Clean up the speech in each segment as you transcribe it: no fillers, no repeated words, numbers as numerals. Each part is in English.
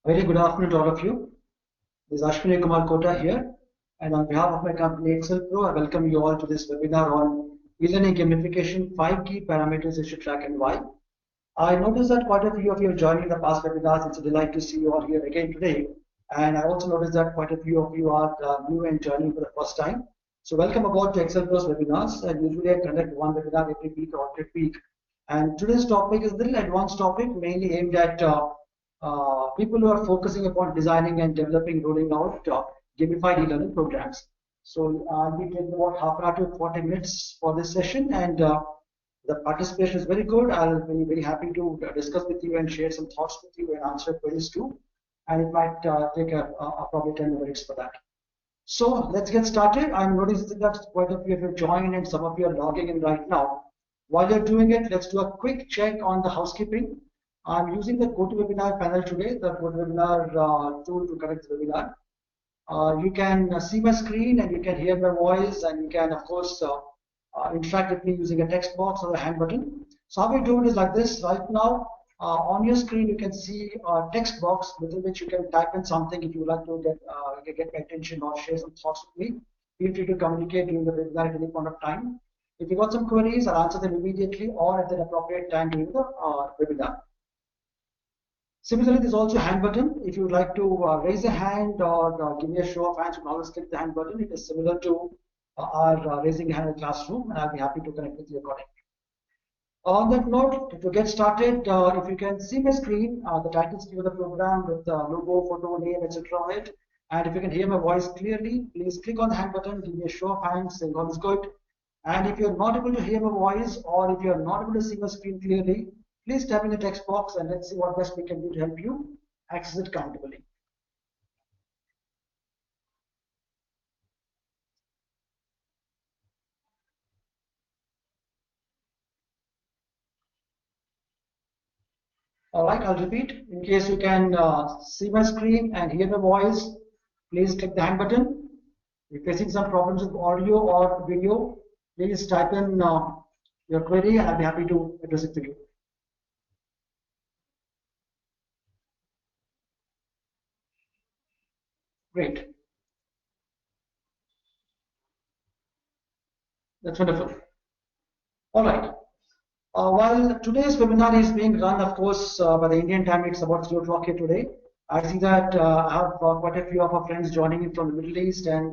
Very good afternoon to all of you. This is Aswani Kota here, and on behalf of my company XLPro, I welcome you all to this webinar on e-learning gamification, 5 key parameters you should track and why. I noticed that quite a few of you are joining the past webinars. It's a delight to see you all here again today. And I also noticed that quite a few of you are new and joining for the first time. So welcome aboard to XLPro's webinars. And usually I conduct one webinar every week or every week. And today's topic is a little advanced topic, mainly aimed at people who are focusing upon designing and developing, rolling out gamified e-learning programs. So I'll be taking about half an hour to 40 minutes for this session, and the participation is very good. I'll be very happy to discuss with you and share some thoughts with you and answer queries too. And it might take probably 10 minutes for that. So let's get started. I'm noticing that quite a few of you joined and some of you are logging in right now. While you're doing it, let's do a quick check on the housekeeping. I'm using the GoToWebinar panel today, the GoToWebinar tool to connect the webinar. You can see my screen and you can hear my voice, and you can, of course, interact with me using a text box or a hand button. So how we do it is like this. Right now, on your screen, you can see a text box within which you can type in something if you would like to get my attention or share some thoughts with me. Feel free to communicate during the webinar at any point of time. If you got some queries, I'll answer them immediately or at the appropriate time during the webinar. Similarly, there's also a hand button. If you would like to raise a hand or give me a show of hands, you can always click the hand button. It is similar to our raising a hand in classroom, and I'll be happy to connect with you accordingly. On that note, to get started, if you can see my screen, the title screen of the program with the logo, photo, name, etc. on it, and if you can hear my voice clearly, please click on the hand button, give me a show of hands, saying all is good. And if you're not able to hear my voice, or if you're not able to see my screen clearly, please type in the text box and let's see what best we can do to help you access it comfortably. All right, I'll repeat. In case you can see my screen and hear my voice, please click the hand button. If you're facing some problems with audio or video, please type in your query and I'll be happy to address it for you. Great. That's wonderful. All right. While today's webinar is being run, of course, by the Indian time, it's about 3 o'clock here today. I see that I have quite a few of our friends joining in from the Middle East and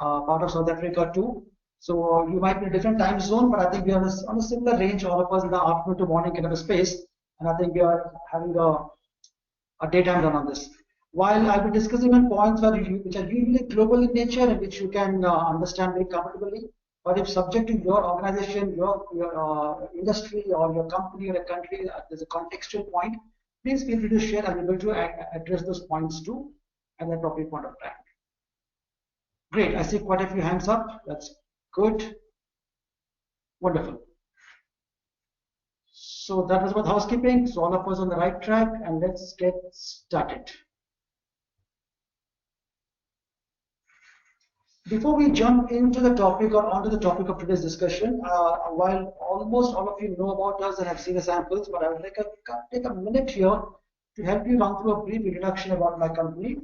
part of South Africa too. So you might be in a different time zone, but I think we are on a similar range, all of us in the afternoon to morning kind of a space. And I think we are having a daytime run on this. While I'll be discussing on points which are usually global in nature and which you can understand very comfortably, but if subject to your organization, your industry, or your company or a country, there's a contextual point, please feel free to share. I'm able to address those points too at the appropriate point of time. Great. I see quite a few hands up. That's good. Wonderful. So that was about housekeeping. So all of us on the right track, and let's get started. Before we jump into the topic or onto the topic of today's discussion, while almost all of you know about us and have seen the samples, but I would like to take a minute here to help you run through a brief introduction about my company.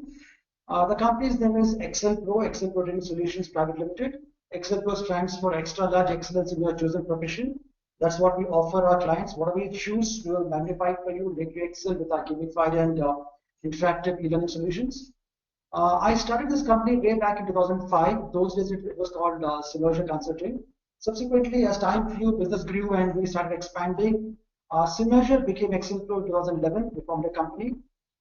The company's name is XLPro Training Solutions Pvt. XLPro stands for Extra Large Excellence in Your Chosen Profession. That's what we offer our clients. Whatever you choose, we will magnify it for you, make you excel with our gamified and interactive e-learning solutions. I started this company way back in 2005. Those days it was called Synergia Consulting. Subsequently, as time flew, business grew and we started expanding. Synergia became XLPro in 2011. We formed a company.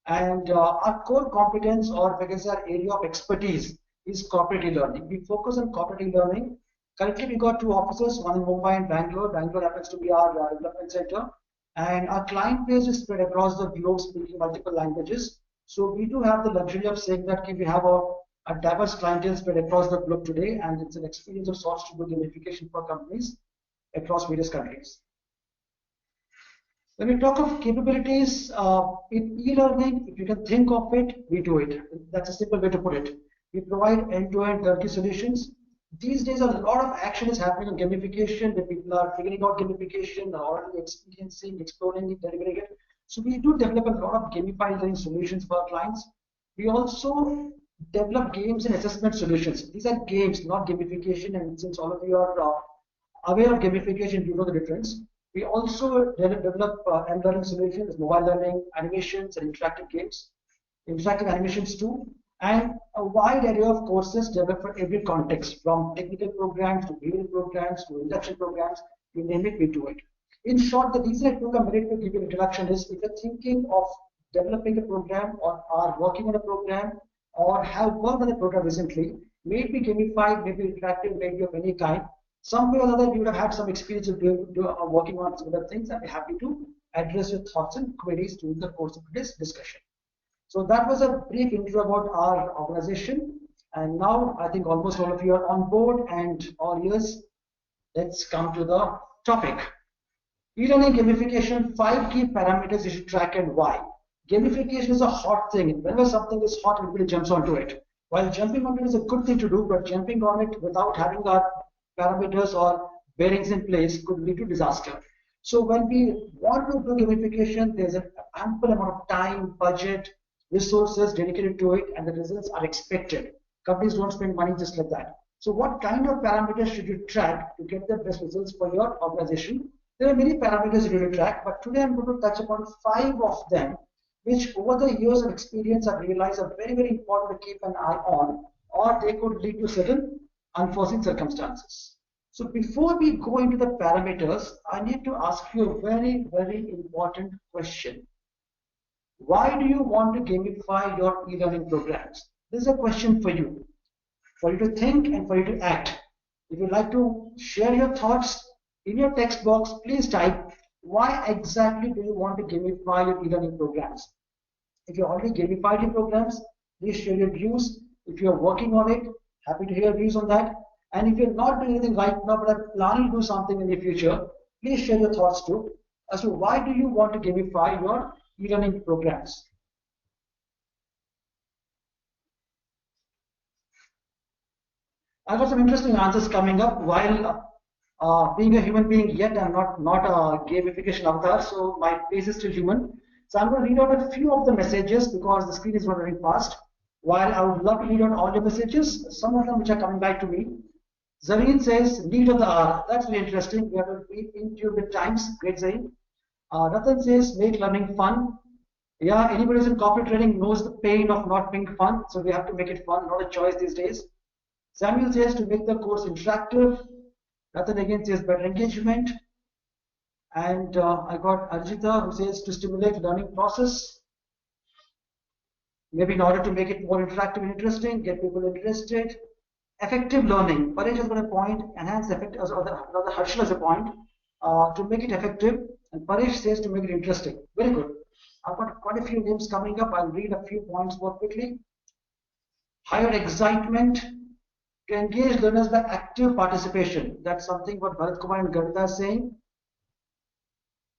And our core competence, or because our area of expertise, is corporate e-learning. We focus on corporate e-learning. Currently, we got 2 offices, one in Mumbai and Bangalore. Bangalore happens to be our development center. And our client base is spread across the globe, speaking multiple languages. So we do have the luxury of saying that we have a diverse clientele spread across the globe today, and it's an experience of sorts to do gamification for companies across various countries. When we talk of capabilities in e-learning, if you can think of it, we do it. That's a simple way to put it. We provide end-to-end turnkey solutions. These days, a lot of action is happening on gamification. The people are figuring out gamification, are already experiencing, exploring it, delivering it. So we do develop a lot of gamified learning solutions for our clients. We also develop games and assessment solutions. These are games, not gamification. And since all of you are aware of gamification, you know the difference. We also develop learning solutions, mobile learning, animations, and interactive games, interactive animations too, and a wide array of courses developed for every context, from technical programs to behavioral programs to induction programs, you name it, we do it. In short, the reason I took a minute to give you an introduction is if you're thinking of developing a program or are working on a program or have worked on a program recently, maybe gamified, maybe interactive, maybe of any kind, some way or other you would have had some experience of working on similar things. I'd be happy to address your thoughts and queries during the course of this discussion. So that was a brief intro about our organization. And now I think almost all of you are on board and all ears. Let's come to the topic. E-learning gamification, 5 key parameters you should track and why. Gamification is a hot thing. Whenever something is hot, everybody jumps onto it. While jumping on it is a good thing to do, but jumping on it without having our parameters or bearings in place could lead to disaster. So when we want to do gamification, there's an ample amount of time, budget, resources dedicated to it, and the results are expected. Companies don't spend money just like that. So what kind of parameters should you track to get the best results for your organization? There are many parameters you need to track, but today I'm going to touch upon 5 of them, which over the years of experience I've realized are very, very important to keep an eye on, or they could lead to certain unforeseen circumstances. So before we go into the parameters, I need to ask you a very, very important question. Why do you want to gamify your e-learning programs? This is a question for you to think and for you to act. If you'd like to share your thoughts in your text box, please type, why exactly do you want to gamify your e-learning programs? If you already gamified your programs, please share your views. If you're working on it, happy to hear views on that. And if you're not doing anything right now, but are planning to do something in the future, please share your thoughts too as to why do you want to gamify your e-learning programs. I've got some interesting answers coming up. While being a human being, yet I'm not a gamification avatar, so my face is still human. So I'm going to read out a few of the messages because the screen is not running fast. While I would love to read out all your messages, some of them which are coming back to me. Zareen says, need of the hour. That's very interesting. We have to read into with times. Great, Zareen. Ratan says, make learning fun. Yeah, anybody who's in corporate training knows the pain of not being fun. So we have to make it fun, not a choice these days. Samuel says to make the course interactive. Ratan again says better engagement. And I got Arjita who says to stimulate learning process. Maybe in order to make it more interactive and interesting, get people interested. Effective learning. Paresh has got a point. Enhance effect, or rather Harshal has a point. To make it effective. And Paresh says to make it interesting. Very good. I've got quite a few names coming up. I'll read a few points more quickly. Higher excitement. To engage learners by active participation. That's something what Bharat Kumar and Gavita is saying.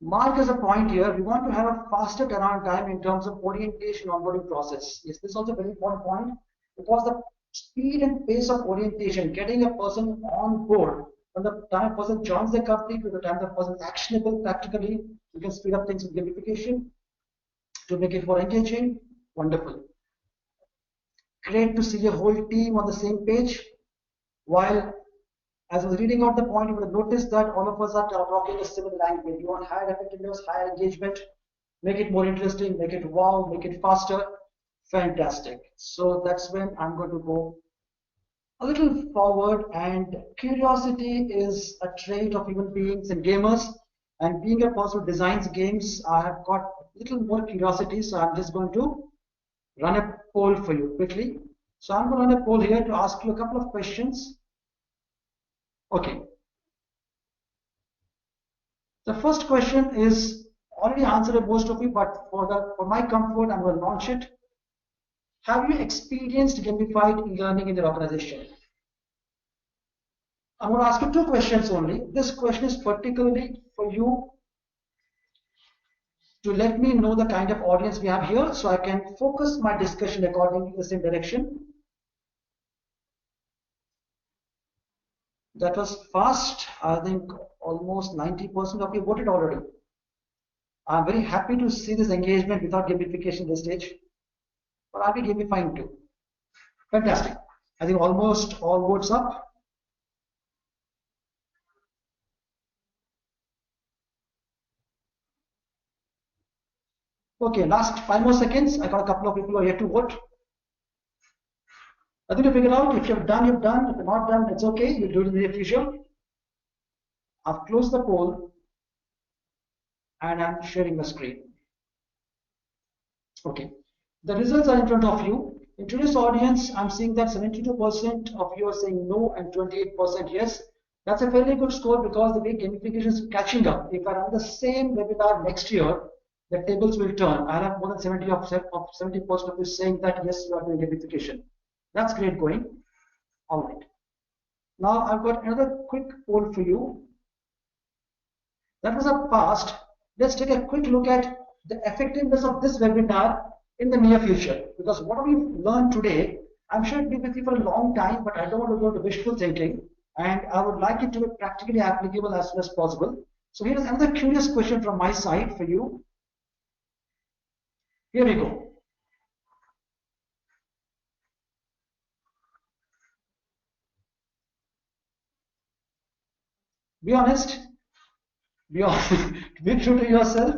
Mark has a point here. We want to have a faster turnaround time in terms of orientation onboarding process. Yes, this is also a very important point because the speed and pace of orientation, getting a person on board from the time a person joins the company to the time the person is actionable practically, you can speed up things with gamification to make it more engaging. Wonderful. Great to see a whole team on the same page. While as I was reading out the point, you would have noticed that all of us are talking a similar language. You want higher effectiveness, higher engagement, make it more interesting, make it wow, make it faster. Fantastic. So that's when I'm going to go a little forward. And curiosity is a trait of human beings and gamers. And being a person who designs games, I have got a little more curiosity. So I'm just going to run a poll for you quickly. So I'm going to run a poll here to ask you a couple of questions. Okay. The first question is already answered by most of you, but for my comfort, I'm going to launch it. Have you experienced gamified e-learning in your organization? I'm going to ask you 2 questions only. This question is particularly for you to let me know the kind of audience we have here so I can focus my discussion according to the same direction. That was fast. I think almost 90% of you voted already. I'm very happy to see this engagement without gamification this stage. But are we gamifying too? Fantastic. I think almost all votes up. Okay, last 5 more seconds. I got a couple of people who are here to vote. Nothing to figure out. If you've done, you've done. If you're not done, it's okay. You'll do it in the near future. I've closed the poll and I'm sharing the screen. Okay, the results are in front of you. In today's audience, I'm seeing that 72% of you are saying no and 28% yes. That's a fairly good score because the way gamification is catching up. If I run the same webinar next year, the tables will turn. I have more than 70% of you saying that yes, you are doing gamification. That's great going. All right. Now I've got another quick poll for you. That was a past. Let's take a quick look at the effectiveness of this webinar in the near future. Because what we've learned today, I'm sure it'll be with you for a long time, but I don't want to go to wishful thinking. And I would like it to be practically applicable as soon as possible. So here's another curious question from my side for you. Here we go. Be honest. Be true to yourself,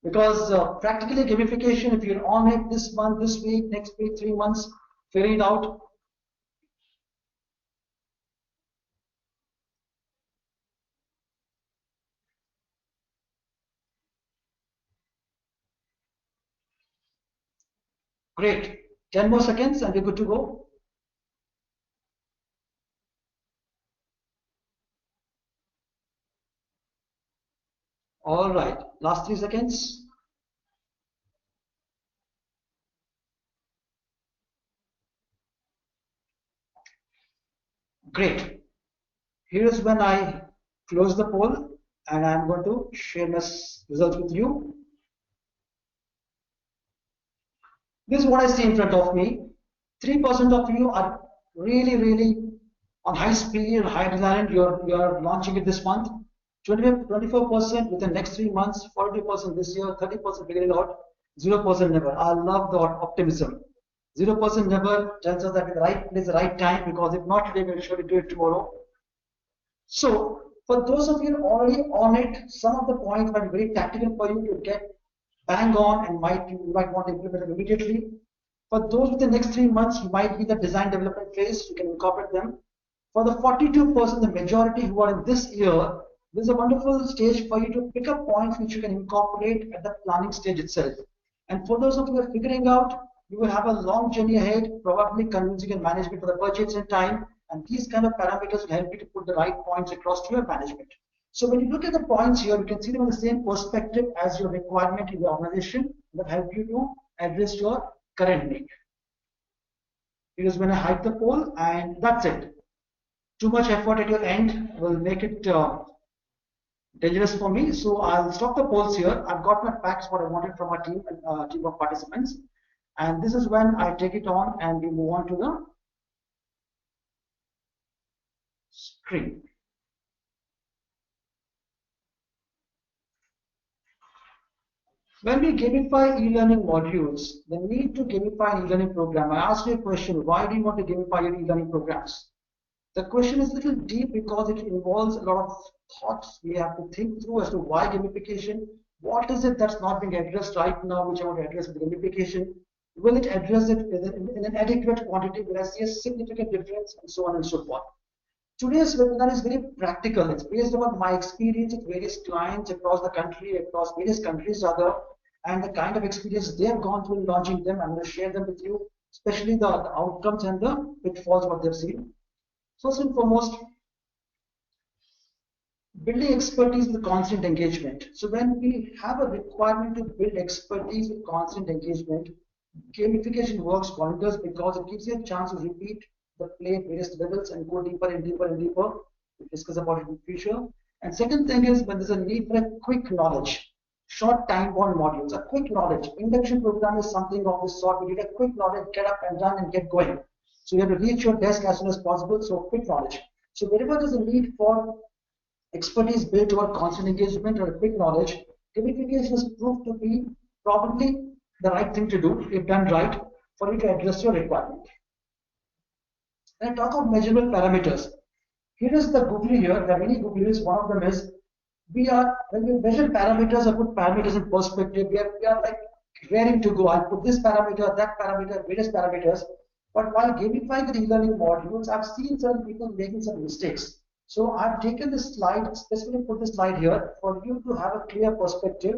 because practically gamification, if you're on it this month, this week, next week, 3 months, figure it out. Great. 10 more seconds and we're good to go. All right. Last 3 seconds. Great. Here's when I close the poll and I'm going to share my results with you. This is what I see in front of me. 3% of you are really on high speed and high adrenaline. You're launching it this month. 24% within the next 3 months, 40% this year, 30% figuring out, 0% never. I love the optimism. 0% never tells us that in the right place, the right time, because if not today, we'll surely do it tomorrow. So for those of you already on it, some of the points might be very tactical for you to get bang on, and you might want to implement it immediately. For those with the next 3 months, you might be the design development phase, you can incorporate them. For the 42%, the majority who are in this year, this is a wonderful stage for you to pick up points which you can incorporate at the planning stage itself. And for those of you who are figuring out, you will have a long journey ahead, probably convincing your management for the budgets and time, and these kind of parameters will help you to put the right points across to your management. So when you look at the points here, you can see them in the same perspective as your requirement in the organization that help you to address your current need. It is when I hide the poll, and that's it. Too much effort at your end will make it dangerous for me. So I'll stop the polls here. I've got my facts, what I wanted from our team of participants. And this is when I take it on and we move on to the screen. When we gamify e-learning modules, the need to gamify an e-learning program, I asked you a question, why do you want to gamify your e-learning programs? The question is a little deep because it involves a lot of thoughts we have to think through as to why gamification. What is it that's not being addressed right now, which I want to address with gamification? Will it address it in an adequate quantity? Will I see a significant difference? And so on and so forth. Today's webinar is very practical. It's based on my experience with various clients across the country, across various countries rather, and the kind of experience they have gone through in launching them. I'm going to share them with you, especially the outcomes and the pitfalls what they've seen. First and foremost, building expertise with constant engagement. So when we have a requirement to build expertise with constant engagement, gamification works wonders because it gives you a chance to repeat the play at various levels and go deeper and deeper and deeper. We'll discuss about it in the future. And second thing is when there's a need for a quick knowledge, short time-bound modules, a quick knowledge. Induction program is something of this sort. We need a quick knowledge, get up and run and get going. So you have to reach your desk as soon as possible, so quick knowledge. So wherever there's a need for expertise built toward constant engagement or quick knowledge, Gamification is proved to be probably the right thing to do if done right for you to address your requirement. When I talk of measurable parameters, here is the Googly here. There are many Googlies. One of them is when we measure parameters or put parameters in perspective, we are like raring to go. I'll put this parameter, that parameter, various parameters. But while gamifying the e-learning modules, I've seen certain people making some mistakes. So I've taken this slide, specifically put this slide here for you to have a clear perspective.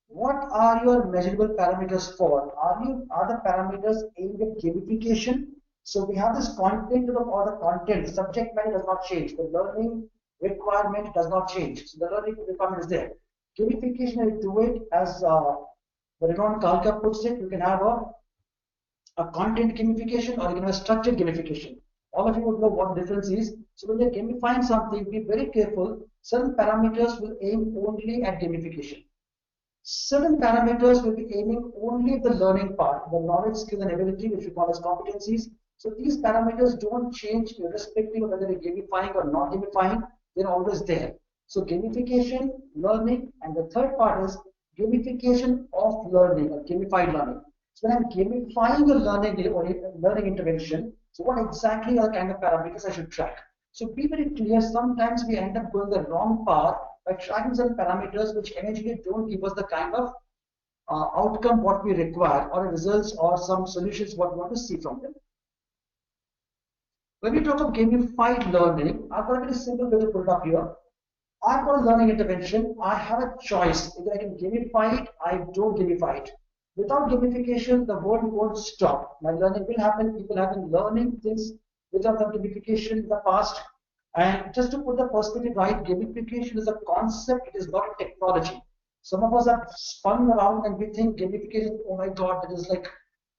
What are your measurable parameters for? Are the parameters aimed at gamification? So we have this content or the content, subject matter does not change. The learning requirement does not change. So the learning requirement is there. Gamification, I do it as the renowned Kalka puts it, you can have a content gamification or you can have a structured gamification. All of you would know what the difference is. So when you're gamifying something, be very careful. Certain parameters will aim only at gamification. Certain parameters will be aiming only at the learning part, the knowledge, skill, and ability, which we call as competencies. So these parameters don't change irrespective of whether you're gamifying or not gamifying. They're always there. So gamification, learning, and the third part is gamification of learning or gamified learning. So when I'm gamifying a learning intervention, so what exactly are the kind of parameters I should track? So be very clear. Sometimes we end up going the wrong path by tracking some parameters which eventually don't give us the kind of outcome what we require or results or some solutions what we want to see from them. When we talk of gamified learning, I've got a very simple way to put it up here. I've got a learning intervention. I have a choice. Either I can gamify it, I don't gamify it. Without gamification, the world won't stop. My learning will happen. People have been learning things without the gamification in the past. And just to put the perspective right, gamification is a concept, it is not a technology. Some of us have spun around and we think gamification, oh my God, that is like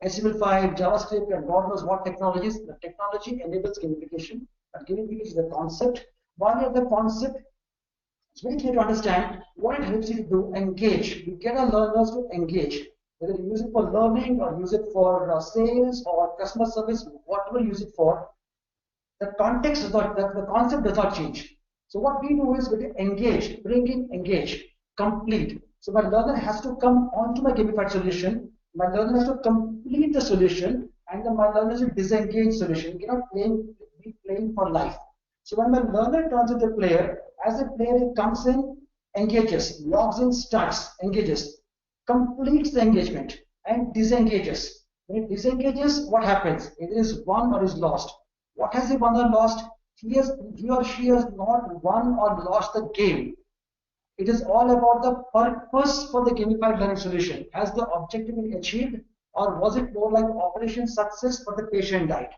HTML5, JavaScript, and God knows what technologies. The technology enables gamification, but gamification is a concept. While you have the concept, it's very clear to understand what it helps you to do, engage. You get our learners to engage. Whether you use it for learning or use it for sales or customer service, whatever you use it for, the context does not, the concept does not change. So what we do is we engage, bring in, engage, complete. So my learner has to come onto my gamified solution. My learner has to complete the solution, and then my learner is a disengaged solution. You cannot be playing for life. So when my learner turns into a player, as a player he comes in, engages, logs in, starts, engages, completes the engagement, and disengages. When it disengages, what happens? It is won or is lost. What has he won or lost? He or she has not won or lost the game. It is all about the purpose for the gamified learning solution. Has the objective been achieved, or was it more like operation success but the patient died?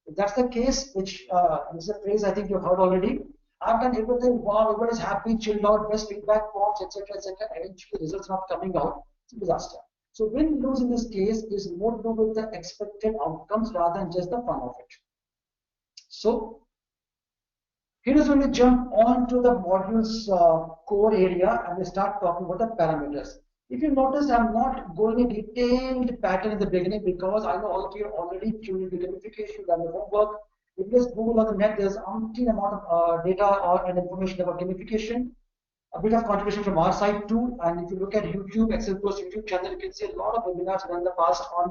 If that's the case, which is a phrase I think you've heard already, I've done everything, wow, everybody's happy, chilled out, best feedback forms, etc., etc. Eventually, results not coming out. It's a disaster. So win-lose in this case is more to do with the expected outcomes rather than just the fun of it. So here is when we jump on to the module's core area and we start talking about the parameters. If you notice, I'm not going in detailed pattern in the beginning because I know all of you are already tuned into gamification, done the homework. If you just Google on the net, there's umpteen amount of data and information about gamification. A bit of contribution from our side too. And if you look at YouTube, XLPro's YouTube channel, you can see a lot of webinars done in the past on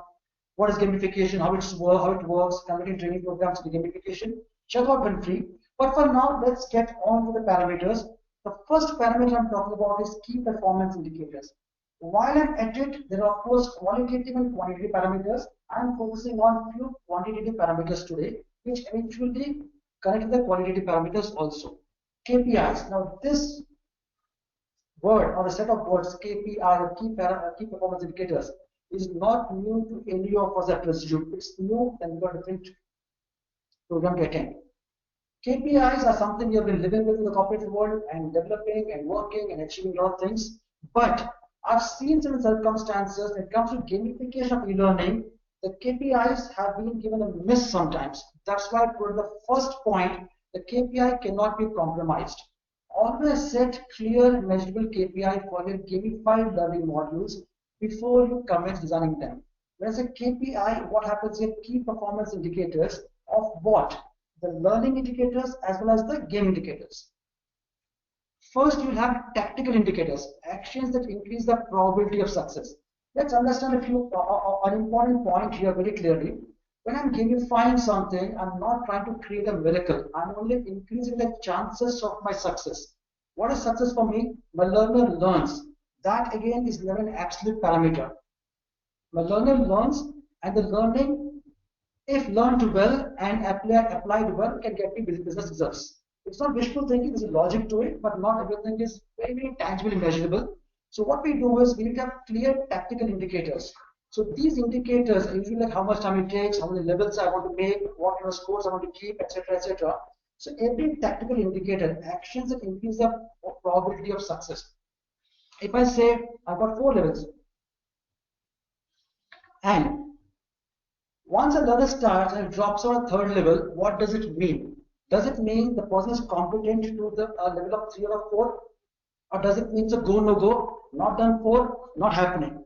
what is gamification, how it works, converting training programs to gamification. Check out when free. But for now, let's get on to the parameters. The first parameter I'm talking about is key performance indicators. While I'm at it, there are of course qualitative and quantitative parameters. I'm focusing on few quantitative parameters today, which eventually connect to the qualitative parameters also. KPIs. Now this word or a set of words, KPI or key performance indicators, is not new to any of us at Residue. It's new and we've got a different program to attend. KPIs are something we have been living with in the corporate world and developing and working and achieving a lot of things. But I've seen certain circumstances when it comes to gamification of e-learning, the KPIs have been given a miss sometimes. That's why for the first point, the KPI cannot be compromised. Always set clear measurable KPI for your gamified learning modules before you commence designing them. Whereas a KPI, what happens here, key performance indicators of what? The learning indicators as well as the game indicators. First, you'll have tactical indicators, actions that increase the probability of success. Let's understand a few an important point here very clearly. When I'm gamifying something, I'm not trying to create a miracle. I'm only increasing the chances of my success. What is success for me? My learner learns. That again is never an absolute parameter. My learner learns, and the learning, if learned well and applied well, can get me business results. It's not wishful thinking, there's a logic to it, but not everything is very, very tangibly measurable. So what we do is we need to have clear tactical indicators. So these indicators are usually like how much time it takes, how many levels I want to make, what kind of scores I want to keep, etc., etc. So every tactical indicator, actions that increase the probability of success. If I say I've got 4 levels, and once a learner starts and drops on a 3rd level, what does it mean? Does it mean the person is competent to the level of 3 or 4? Or does it mean it's a go, no go, not done for, not happening?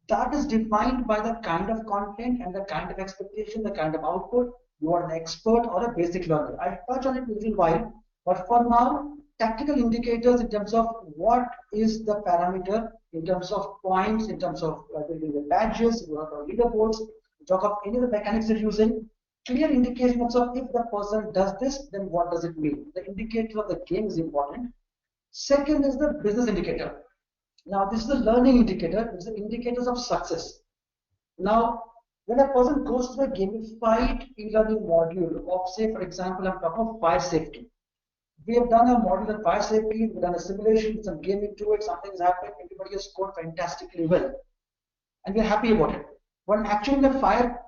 That is defined by the kind of content and the kind of expectation, the kind of output. You are an expert or a basic learner. I'll touch on it in a little while, but for now, tactical indicators in terms of what is the parameter, in terms of points, in terms of the badges, leaderboards, talk of any of the mechanics they're using, clear indications of if the person does this, then what does it mean? The indicator of the game is important. Second is the business indicator. Now, this is the learning indicator. This is the indicators of success. Now, when a person goes to a gamified e-learning module of, say, for example, I'm talking of fire safety. We have done a module of fire safety, we've done a simulation, some gaming to it, something's happened, everybody has scored fantastically well. And we're happy about it. When actually the fire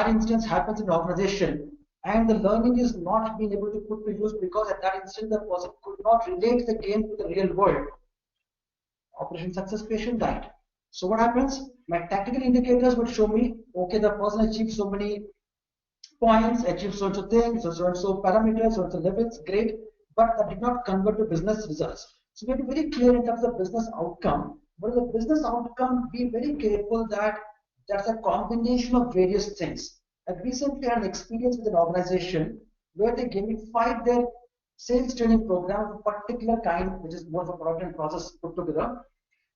instance happens in the organization, and the learning is not being able to put to use because at that instant the person could not relate the game to the real world. Operation success, patient died. So what happens? My tactical indicators would show me, okay, the person achieved so many points, achieved so and so things, so and so parameters, so and so levels, great, but that did not convert to business results. So we have to be very clear in terms of business outcome. But the business outcome, be very careful that that's a combination of various things. I recently had an experience with an organization where they gamified their sales training program of a particular kind, which is more of a product and process put together.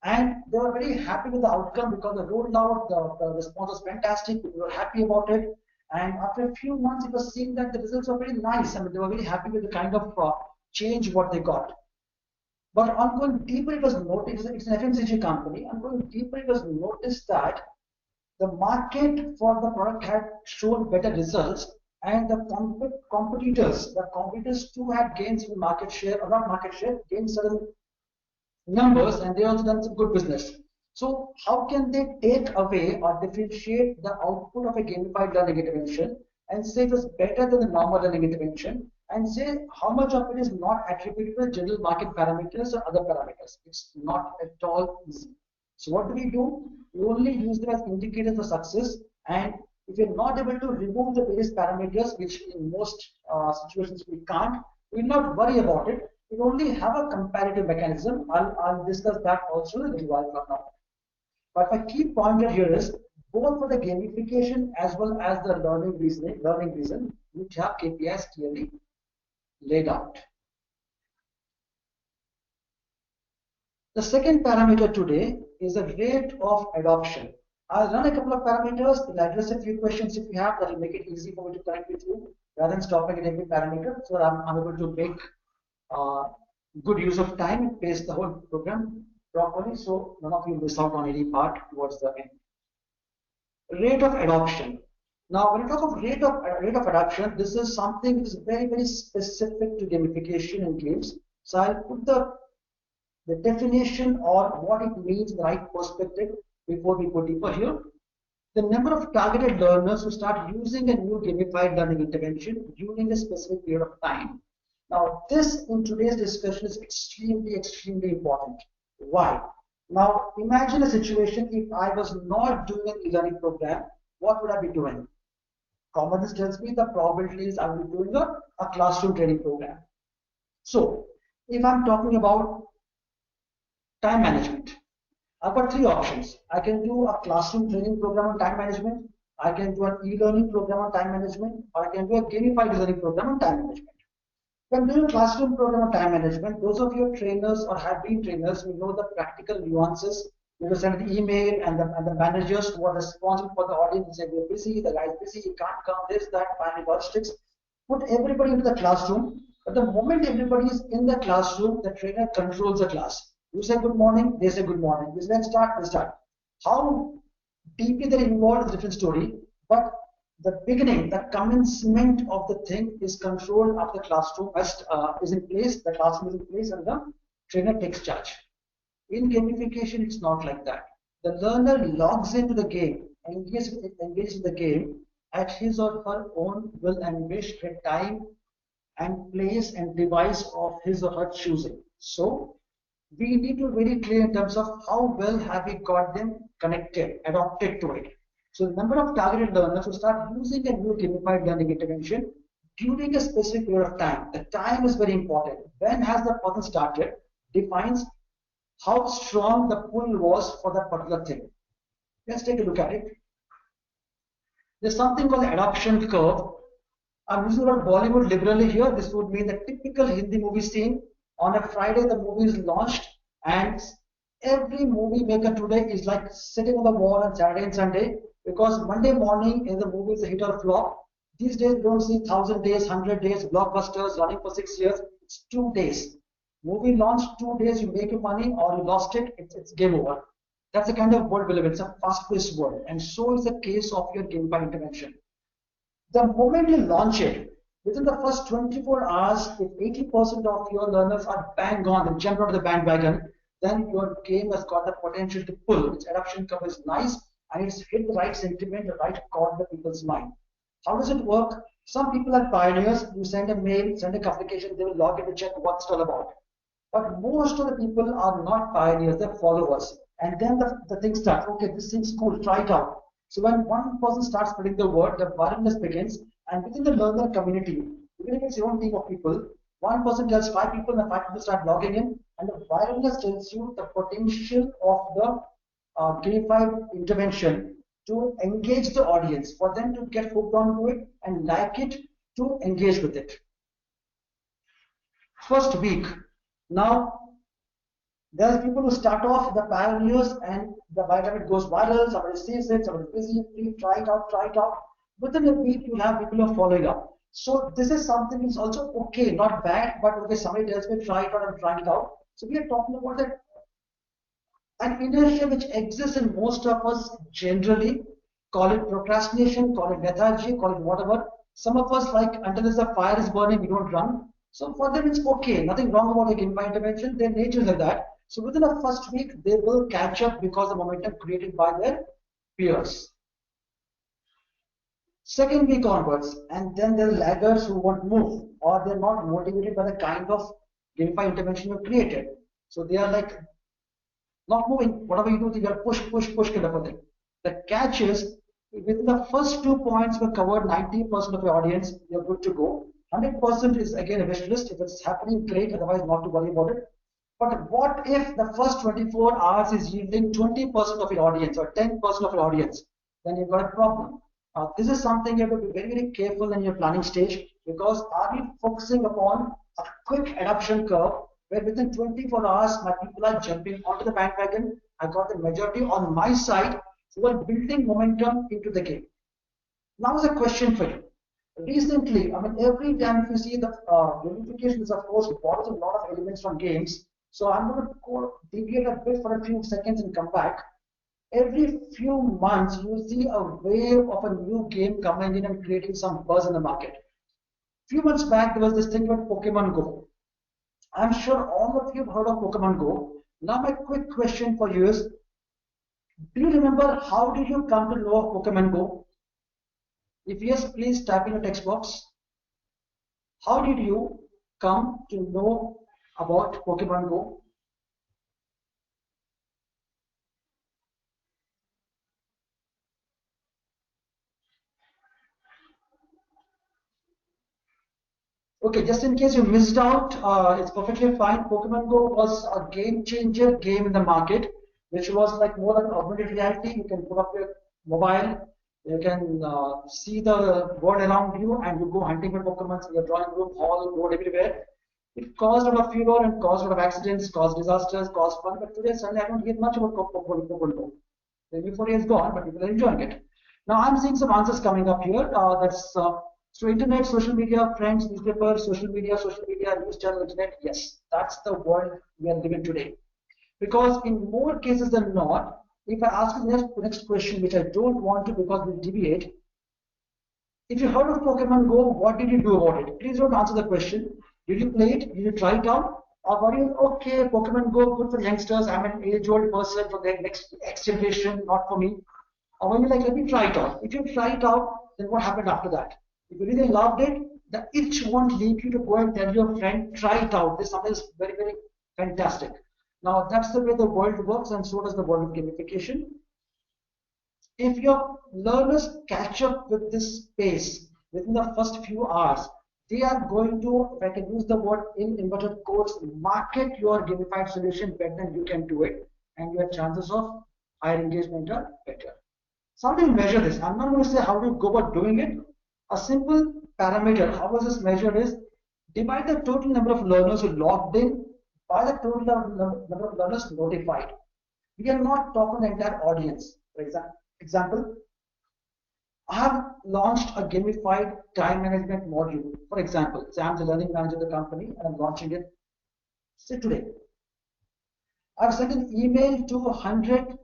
And they were very happy with the outcome because the rollout, the response was fantastic. We were happy about it. And after a few months, it was seen that the results were very nice. I mean, they were very happy with the kind of change what they got. But on going deeper, it was noticed, it's an FMCG company, on going deeper, it was noticed that the market for the product had shown better results, and the competitors too had gained some market share, or not market share, gained certain numbers, and they also done some good business. So how can they take away or differentiate the output of a gamified learning intervention and say it was better than the normal learning intervention, and say how much of it is not attributable to general market parameters or other parameters? It's not at all easy. So what do? We only use them as indicators for success, and if you're not able to remove the various parameters, which in most situations we can't, we'll not worry about it. We only have a comparative mechanism. I'll discuss that also in a little while from now. But my key pointer here is both for the gamification as well as the learning reason, which have KPIs clearly laid out. The second parameter today is the rate of adoption. I'll run a couple of parameters and address a few questions if you have. That will make it easy for me to connect with you rather than stopping at every parameter. So I'm able to make good use of time and pace the whole program properly, so none of you miss out on any part towards the end. Rate of adoption. Now, when we talk of rate of adoption, this is something that is very, very specific to gamification and games. So I'll put the definition or what it means in the right perspective before we go deeper here. The number of targeted learners who start using a new gamified learning intervention during a specific period of time. Now, this in today's discussion is extremely, extremely important. Why? Now, imagine a situation if I was not doing an e-learning program, what would I be doing? Common sense tells me the probability is I will be doing a classroom training program. So, if I'm talking about time management, I've got 3 options. I can do a classroom training program on time management, I can do an e-learning program on time management, or I can do a gamified learning program on time management. When doing classroom program of time management, those of you trainers or have been trainers, we know the practical nuances. You will send an email and the managers who are responsible for the audience say, we're busy, the guy's busy, he can't come, this, that, finally logistics. Put everybody into the classroom. But the moment everybody is in the classroom, the trainer controls the class. You say good morning, they say good morning. You say let's start, they start. How deeply they're involved is a different story. But the beginning, the commencement of the thing is controlled after the classroom is in place, the classroom is in place, and the trainer takes charge. In gamification, it's not like that. The learner logs into the game, engages in the game at his or her own will and wish, at time and place and device of his or her choosing. So we need to be very clear in terms of how well have we got them connected, adopted to it. So the number of targeted learners who start using a new gamified learning intervention during a specific period of time. The time is very important. When has the person started defines how strong the pull was for that particular thing. Let's take a look at it. There's something called the adoption curve. I'm using the word Bollywood liberally here. This would mean the typical Hindi movie scene. On a Friday, the movie is launched, and every movie maker today is like sitting on the wall on Saturday and Sunday, because Monday morning is the movie is a hit or flop. These days, you don't see 1,000 days, 100 days, blockbusters running for 6 years. It's 2 days. Movie launched 2 days, you make your money, or you lost it, it's game over. That's the kind of world we live in. It's a fast-paced world, and so is the case of your Gamify intervention. The moment you launch it, within the first 24 hours, if 80% of your learners are bang on, they jump onto the bandwagon, then your game has got the potential to pull. Its adoption curve is nice, and it's hit the right sentiment, the right chord in the people's mind. How does it work? Some people are pioneers. You send a mail, send a application, they will log in to check what's it all about. But most of the people are not pioneers, they're followers. And then the thing starts, okay, this seems cool, try it out. So when one person starts spreading the word, the viralness begins, and within the learner community, even if it's your own team of people, one person tells 5 people, and 5 people start logging in, and the viralness tells you the potential of the gamified intervention to engage the audience, for them to get hooked onto it and like it, to engage with it. First week. Now, there are people who start off the pioneers, and by the time it goes viral, somebody sees it, somebody is busy, please try it out, try it out. Within a week, you have people who are following up. So this is something that's also okay, not bad, but okay, somebody tells me try it out, I'm trying it out. So we are talking about that an inertia which exists in most of us generally. Call it procrastination, call it lethargy, call it whatever. Some of us, like, until the fire is burning, we don't run. So for them, it's okay. Nothing wrong about a Gamify intervention. Their nature is like that. So within the first week, they will catch up because of the momentum created by their peers. Second week onwards, and then there are laggards who won't move, or they're not motivated by the kind of Gamify intervention you created. So they are like not moving. Whatever you do, they are push, push, push kind of a thing. The catch is, within the first 2 points, we covered 90% of your audience. You're good to go. 100% is again a wish list. If it's happening, great. Otherwise, not to worry about it. But what if the first 24 hours is yielding 20% of your audience or 10% of your audience? Then you've got a problem. This is something you have to be very, very careful in your planning stage, because are we focusing upon a quick adoption curve where within 24 hours my people are jumping onto the bandwagon? I got the majority on my side who are building momentum into the game. Now is a question for you. Recently, I mean, every time if you see the gamification is of course borrows a lot of elements from games. So I'm going to go deviate a bit for a few seconds and come back. Every few months, you see a wave of a new game coming in and creating some buzz in the market. A few months back, there was this thing called Pokemon Go. I'm sure all of you have heard of Pokemon Go. Now my quick question for you is, do you remember how did you come to know of Pokemon Go? If yes, please type in the text box. How did you come to know about Pokemon Go? Okay, just in case you missed out, it's perfectly fine. Pokemon Go was a game changer game in the market, which was like more than augmented reality. You can put up your mobile, You can see the world around you, and you go hunting for Pokemon in your drawing room, hall, road, everywhere. It caused a lot of furor and caused a lot of accidents, caused disasters, caused fun. But today, suddenly, I don't hear much about Pokemon Go. The euphoria is gone, but people are enjoying it. Now, I'm seeing some answers coming up here. So internet, social media, friends, newspaper, social media, news channel, internet. Yes, that's the world we are living today. Because in more cases than not, if I ask you the next question, which I don't want to because we'll deviate, if you heard of Pokemon Go, what did you do about it? Please don't answer the question. Did you play it? Did you try it out? Or were you, okay, Pokemon Go, good for youngsters, I'm an age-old person for the next generation, not for me. Or were you like, let me try it out? If you try it out, then what happened after that? If you really loved it, the itch won't leave you to go and tell your friend, try it out. This something is very, very fantastic. Now, that's the way the world works, and so does the world of gamification. If your learners catch up with this pace within the first few hours, they are going to, if I can use the word in inverted quotes, market your gamified solution better than you can do it, and your chances of higher engagement are better. So how do you measure this? I'm not going to say how do you go about doing it. A simple parameter, how was this measured is, divide the total number of learners who logged in by the total number of learners notified. We are not talking the entire audience. For example, I have launched a gamified time management module. For example, say I'm the learning manager of the company and I'm launching it, say today. I've sent an email to 100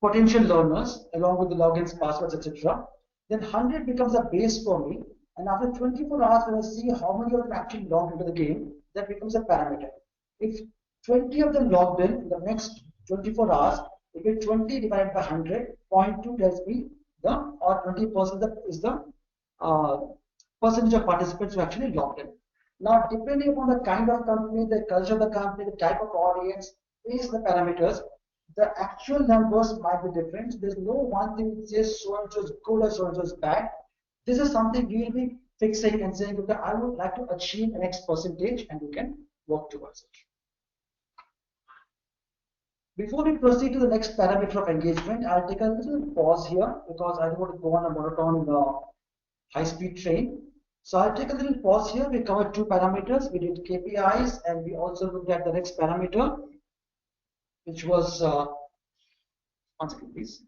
potential learners along with the logins, passwords, etc. Then 100 becomes a base for me. And after 24 hours, when I see how many of them actually logged into the game, that becomes a parameter. If 20 of them logged in the next 24 hours, if it 20 divided by 100, 0.2 tells me the, or 20% is the percentage of participants who actually logged in. Now, depending upon the kind of company, the culture of the company, the type of audience, is the parameters, the actual numbers might be different. There's no one thing that says so and so is good or so and so is bad. This is something we'll be fixing and saying, okay, I would like to achieve an X percentage, and we can work towards it. Before we proceed to the next parameter of engagement, I'll take a little pause here because I don't want to go on a monotone high-speed train. So I'll take a little pause here. We covered two parameters. We did KPIs, and we also looked at the next parameter, which was, one second, please.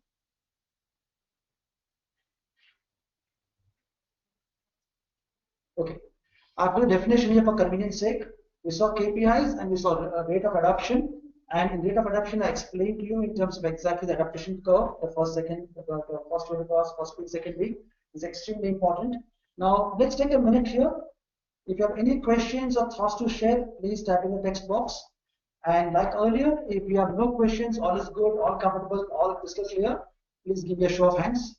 Okay, I'll put a definition here for convenience sake. We saw KPIs and we saw rate of adoption. And in rate of adoption, I explained to you in terms of exactly the adaptation curve. The first 20 hours, first week, second week is extremely important. Now, let's take a minute here. If you have any questions or thoughts to share, please type in the text box. And like earlier, if you have no questions, all is good, all comfortable, all crystal clear, please give me a show of hands.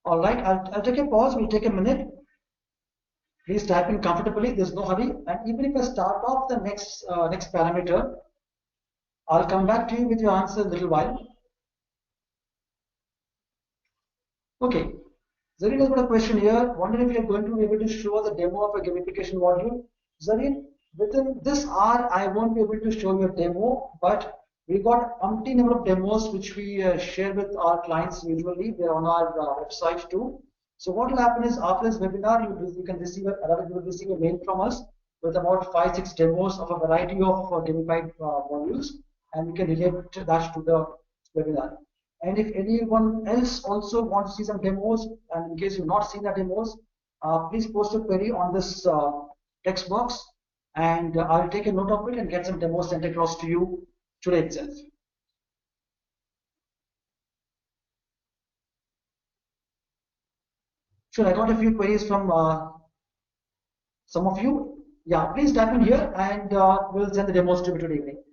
All right, I'll take a pause. We'll take a minute. Please type in comfortably. There's no hurry. And even if I start off the next parameter, I'll come back to you with your answer in a little while. Okay. Zareen has got a question here. Wondering if you're going to be able to show the demo of a gamification module. Zareen, within this hour, I won't be able to show you a demo, but we got umpteen number of demos which we share with our clients usually. They're on our website too. So what will happen is after this webinar, you can receive a mail from us with about 5-6 demos of a variety of gamified modules, and we can relate that to the webinar. And if anyone else also wants to see some demos, and in case you've not seen the demos, please post a query on this text box, and I'll take a note of it and get some demos sent across to you today itself. Sure, I got a few queries from some of you. Yeah, please type in here, and we'll send the demos to you today evening.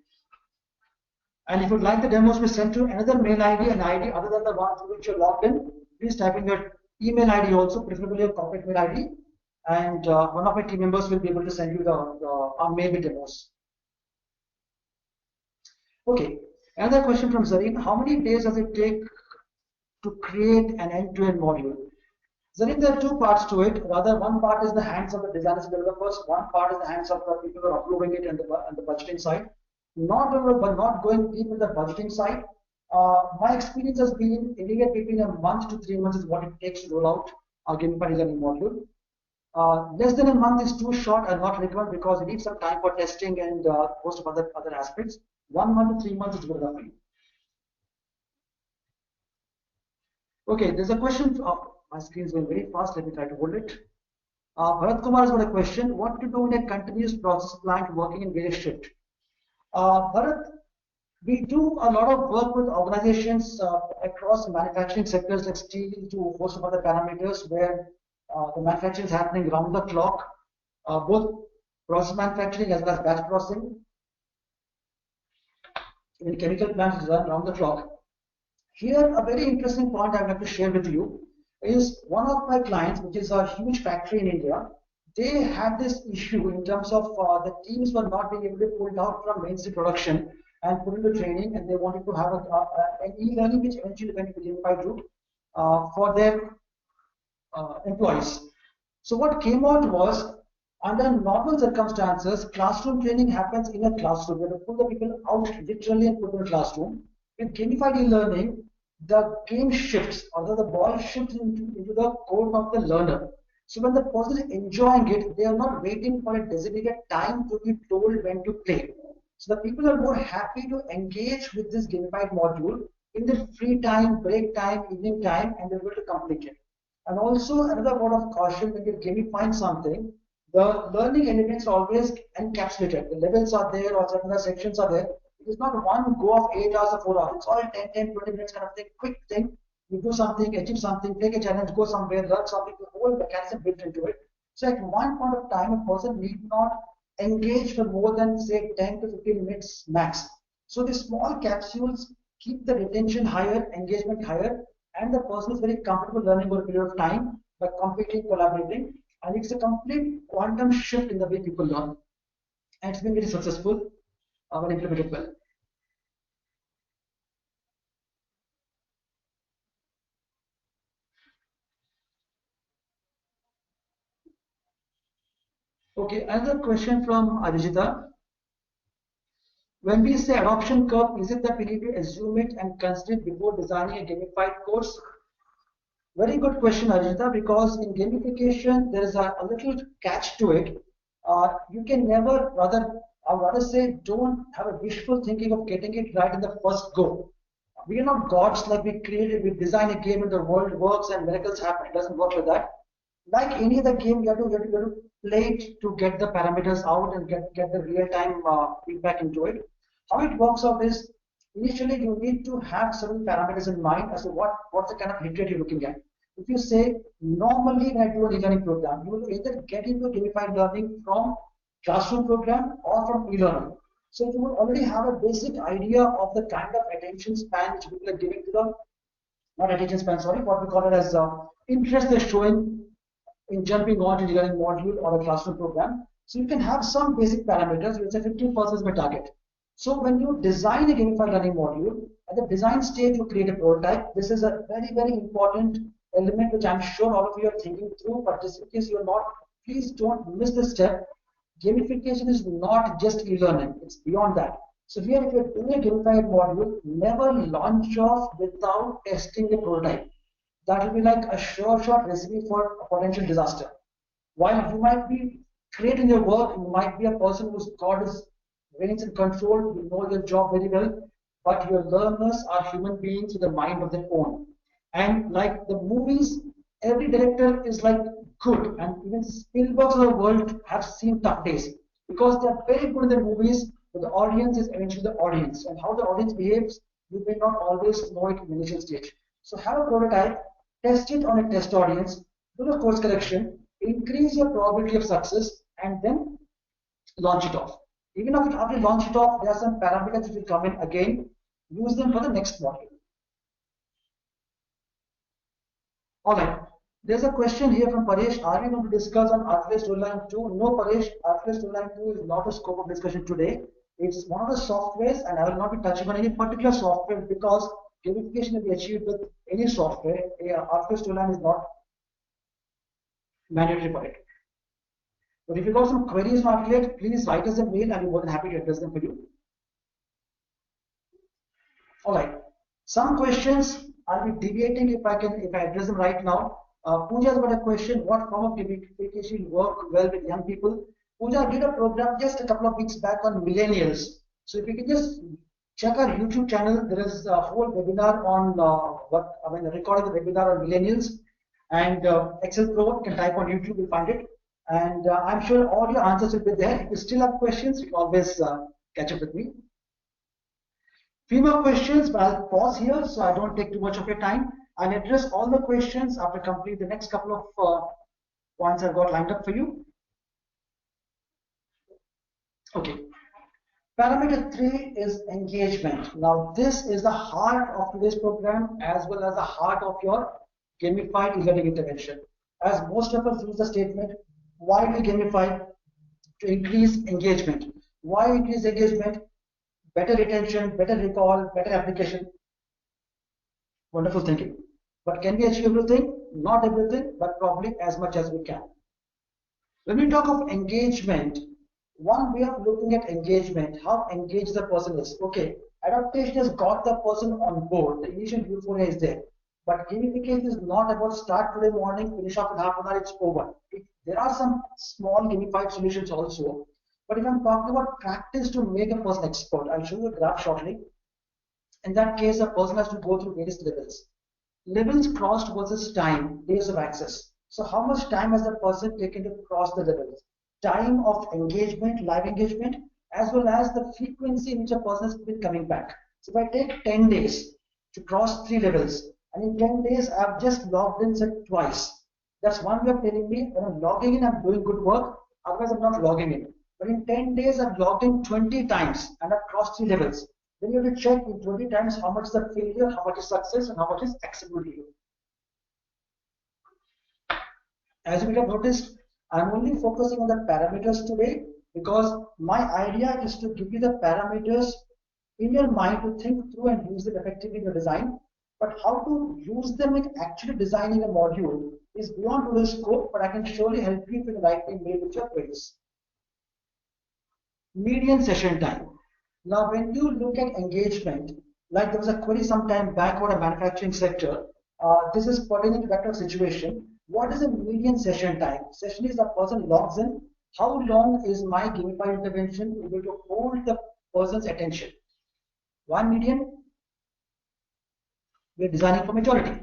And if you'd like the demos to be sent to another mail ID, an ID other than the one through which you're logged in, please type in your email ID also, preferably your corporate mail ID, and one of my team members will be able to send you our mail with demos. Okay, another question from Zareen. How many days does it take to create an end-to-end module. So I think there are two parts to it. Rather, one part is the hands of the designers and developers. One part is the hands of the people who are approving it and the budgeting side. Not going deep in the budgeting side. My experience has been anywhere between a month to 3 months is what it takes to roll out a Gamified Learning module. Less than a month is too short and not recommended because it needs some time for testing and a host of other aspects. 1 month to 3 months is good enough for you. Okay, there's a question. My screen is going very fast. Let me try to hold it. Bharat Kumar has got a question. What to do in a continuous process plant working in various shifts? Bharat, we do a lot of work with organizations across manufacturing sectors like steel to a host of other parameters where the manufacturing is happening round the clock, both process manufacturing as well as batch processing. In chemical plants is run round the clock. Here, a very interesting point I would like to share with you is one of my clients, which is a huge factory in India. They had this issue in terms of the teams were not being able to pull it out from mainstream production and put into training, and they wanted to have an e-learning which eventually went to the Gamify route for their employees. So what came out was, under normal circumstances, classroom training happens in a classroom. You have to pull the people out literally and put them in a classroom. With Gamified e-learning, the game shifts, or the ball shifts into the court of the learner. So when the person is enjoying it, they are not waiting for a designated time to be told when to play. So the people are more happy to engage with this gamified module in their free time, break time, evening time, and they're able to complete it. And also another word of caution: when you're gamifying something, the learning elements are always encapsulated. The levels are there, or certain sections are there. It is not one go of 8 hours or 4 hours. It's all 10, 20 minutes kind of thing, quick thing. You do something, achieve something, take a challenge, go somewhere, learn something, the whole mechanism built into it. So at one point of time, a person need not engage for more than say 10 to 15 minutes max. So the small capsules keep the retention higher, engagement higher, and the person is very comfortable learning over a period of time by competing, collaborating, and it's a complete quantum shift in the way people learn. And it's been very successful when implemented well. Okay, another question from Arijita. When we say adoption curve, is it that we need to assume it and consider it before designing a gamified course? Very good question, Arijita, because in gamification, there is a little catch to it. You can never, I would rather say, don't have a wishful thinking of getting it right in the first go. We are not gods like we design a game and the world works and miracles happen. It doesn't work like that. Like any other game, you have to play it to get the parameters out and get the real-time feedback into it. How it works out is, initially you need to have certain parameters in mind as to what's the kind of hit rate you're looking at. If you say, normally when I do an e-learning program, you will either get into gamified learning from classroom program or from e-learning. So you will already have a basic idea of the kind of attention span which people are giving to the, not attention span, sorry, what we call it as interest they're showing in jumping on to the learning module or a classroom program. So you can have some basic parameters. We'll say 50% is my target. So when you design a gamified learning module, at the design stage, you create a prototype. This is a very, very important element which I'm sure all of you are thinking through, but just in case you're not, please don't miss this step. Gamification is not just e-learning, it's beyond that. So here, if you're doing a gamified module, never launch off without testing the prototype. That will be like a sure shot recipe for a potential disaster. While you might be great in your work, you might be a person who's got his reins in control, you know your job very well, but your learners are human beings with a mind of their own. And like the movies, every director is like good, and even Spielbergs of the world have seen tough days because they are very good in their movies, but the audience is eventually the audience, and how the audience behaves, you may not always know it in the initial stage. So have a prototype, test it on a test audience, do the course correction, increase your probability of success, and then launch it off. Even after you launch it off, there are some parameters which will come in again. Use them for the next module. All right. There's a question here from Paresh. Are we going to discuss on Artless Storyline 2? No, Paresh. Artless Storyline 2 is not a scope of discussion today. It's one of the softwares, and I will not be touching on any particular software because Gamification can be achieved with any software. Our first line is not mandatory for it. But if you got some queries not clear, please write us a mail and we're more than happy to address them for you. Alright. Some questions I'll be deviating if I address them right now. Pooja has got a question: what form of gamification work well with young people? Pooja did a program just a couple of weeks back on millennials. So if you can just check our YouTube channel, there is a whole webinar on recording the webinar on millennials, and XLPro, you can type on YouTube, you'll find it. And I'm sure all your answers will be there. If you still have questions, you can always catch up with me. Few more questions, but I'll pause here so I don't take too much of your time. I'll address all the questions after complete the next couple of points I've got lined up for you. Okay. Parameter 3 is engagement. Now this is the heart of today's program as well as the heart of your gamified learning intervention. As most of us use the statement, why we gamify? To increase engagement. Why increase engagement? Better retention, better recall, better application. Wonderful thinking. But can we achieve everything? Not everything, but probably as much as we can. When we talk of engagement, one way of looking at engagement, how engaged the person is. Okay, adaptation has got the person on board. The initial euphoria is there. But gamification is not about start today morning, finish off in half an hour, it's over. There are some small gamified solutions also. But if I'm talking about practice to make a person expert, I'll show you a graph shortly. In that case, a person has to go through various levels. Levels crossed versus time, days of access. So how much time has the person taken to cross the levels? Time of engagement, live engagement, as well as the frequency in which a person has been coming back. So if I take 10 days to cross 3 levels, and in 10 days I've just logged in twice. That's one way of telling me when I'm logging in, I'm doing good work, otherwise I'm not logging in. But in 10 days I've logged in 20 times and I've crossed 3 levels. Then you have to check in 20 times how much is the failure, how much is success, and how much is acceptable to you. As you may have noticed, I'm only focusing on the parameters today because my idea is to give you the parameters in your mind to think through and use them effectively in your design. But how to use them in actually designing a module is beyond today's scope, but I can surely help you if you write me mail with your queries. Median session time. Now, when you look at engagement, like there was a query some time back about a manufacturing sector, this is pertaining to that kind of situation. What is a median session time? Session is the person logs in. How long is my gamified intervention able to hold the person's attention? Why median? We're designing for majority.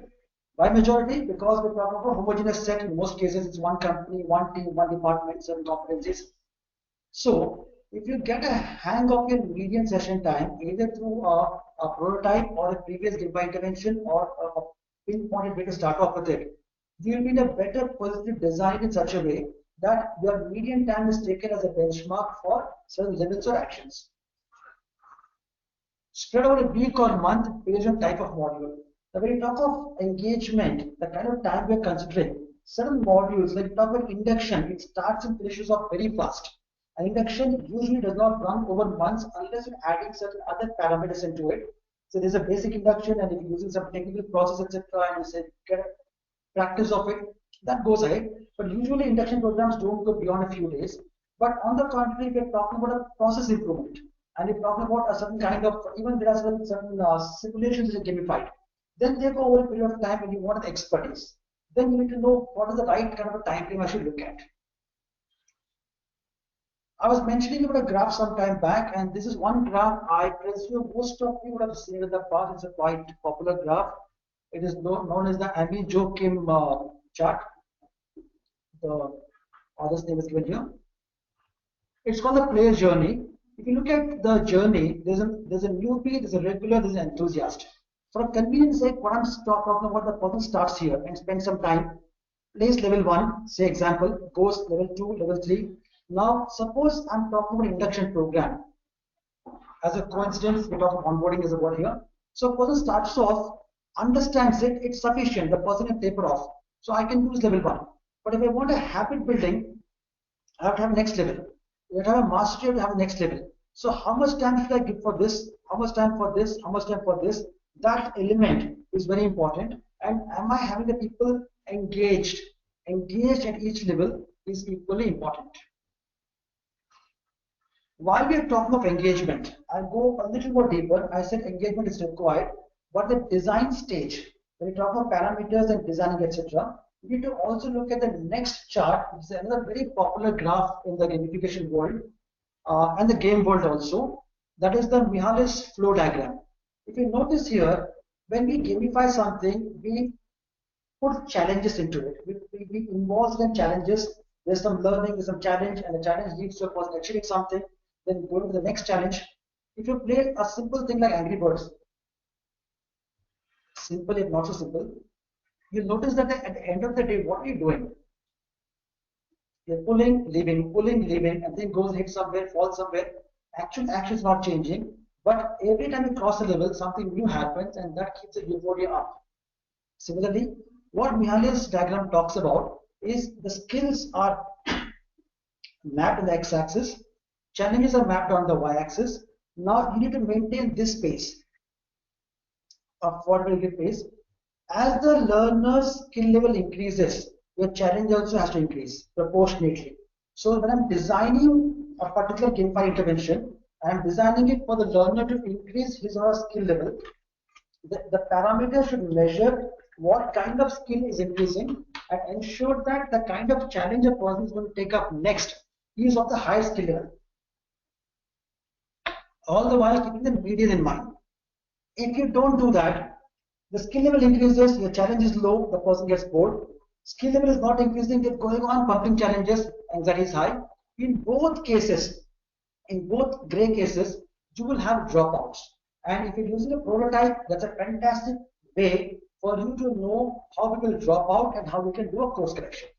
Why majority? Because we're talking about a homogeneous set. In most cases, it's one company, one team, one department, certain competencies. So, if you get a hang of your median session time, either through a prototype or a previous gamified intervention or a pinpointed way to start off with it, you will be in a better position to design in such a way that your median time is taken as a benchmark for certain levels or actions. Spread over a week or month based on type of module. Now, when you talk of engagement, the kind of time we are considering, certain modules, like you talk about induction, it starts and finishes off very fast. An induction usually does not run over months unless you're adding certain other parameters into it. So there's a basic induction, and if you're using some technical process, etc., and you say get a practice of it, that goes ahead. But usually induction programs don't go beyond a few days. But on the contrary, we're talking about a process improvement, and we're talking about a certain kind of, even there are certain simulations which are gamified. Then they go over a period of time, and you want an expertise. Then you need to know what is the right kind of a time frame I should look at. I was mentioning about a graph some time back, and this is one graph I presume most of you would have seen in the past. It's a quite popular graph. It is known as the Amy-Jo-Kim chart. The author's name is given here. It's called the player journey. If you look at the journey, there's a newbie, there's a regular, there's an enthusiast. For convenience sake, what I'm talking about, the person starts here and spends some time, plays level 1, say example, goes level 2, level 3. Now, suppose I'm talking about induction program. As a coincidence, we talk about onboarding as a word here. So, person starts off, understands it, it's sufficient, the person can taper off. So, I can use level 1. But if I want a habit building, I have to have a next level. If I have a mastery, I have to have a next level. So, how much time should I give for this? How much time for this? How much time for this? That element is very important. And am I having the people engaged? Engaged at each level is equally important. While we are talking of engagement, I'll go a little more deeper. I said engagement is required, but the design stage, when we talk about parameters and designing, etc., we need to also look at the next chart, which is another very popular graph in the gamification world and the game world also. That is the Mihalis flow diagram. If you notice here, when we gamify something, we put challenges into it. We involve in challenges. There's some learning, there's some challenge, and the challenge leads to a person achieving something. Then going to the next challenge. If you play a simple thing like Angry Birds, simple if not so simple, you'll notice that at the end of the day, what are you doing? You're pulling, leaving, and then goes, hit somewhere, falls somewhere. Actual action is not changing, but every time you cross a level, something new happens, and that keeps the euphoria up. Similarly, what Mihaly's diagram talks about is the skills are mapped on the x-axis, challenges are mapped on the y-axis. Now you need to maintain this pace of what will get pace. As the learner's skill level increases, your challenge also has to increase proportionately. So when I'm designing a particular Gamify intervention, I'm designing it for the learner to increase his or her skill level. The parameter should measure what kind of skill is increasing and ensure that the kind of challenge a person is going to take up next is of the higher skill level. All the while keeping the median in mind. If you don't do that, the skill level increases, your challenge is low, the person gets bored. Skill level is not increasing, they're going on pumping challenges, anxiety is high. In both cases, in both gray cases, you will have dropouts. And if you're using a prototype, that's a fantastic way for you to know how we will drop out and how we can do a course correction.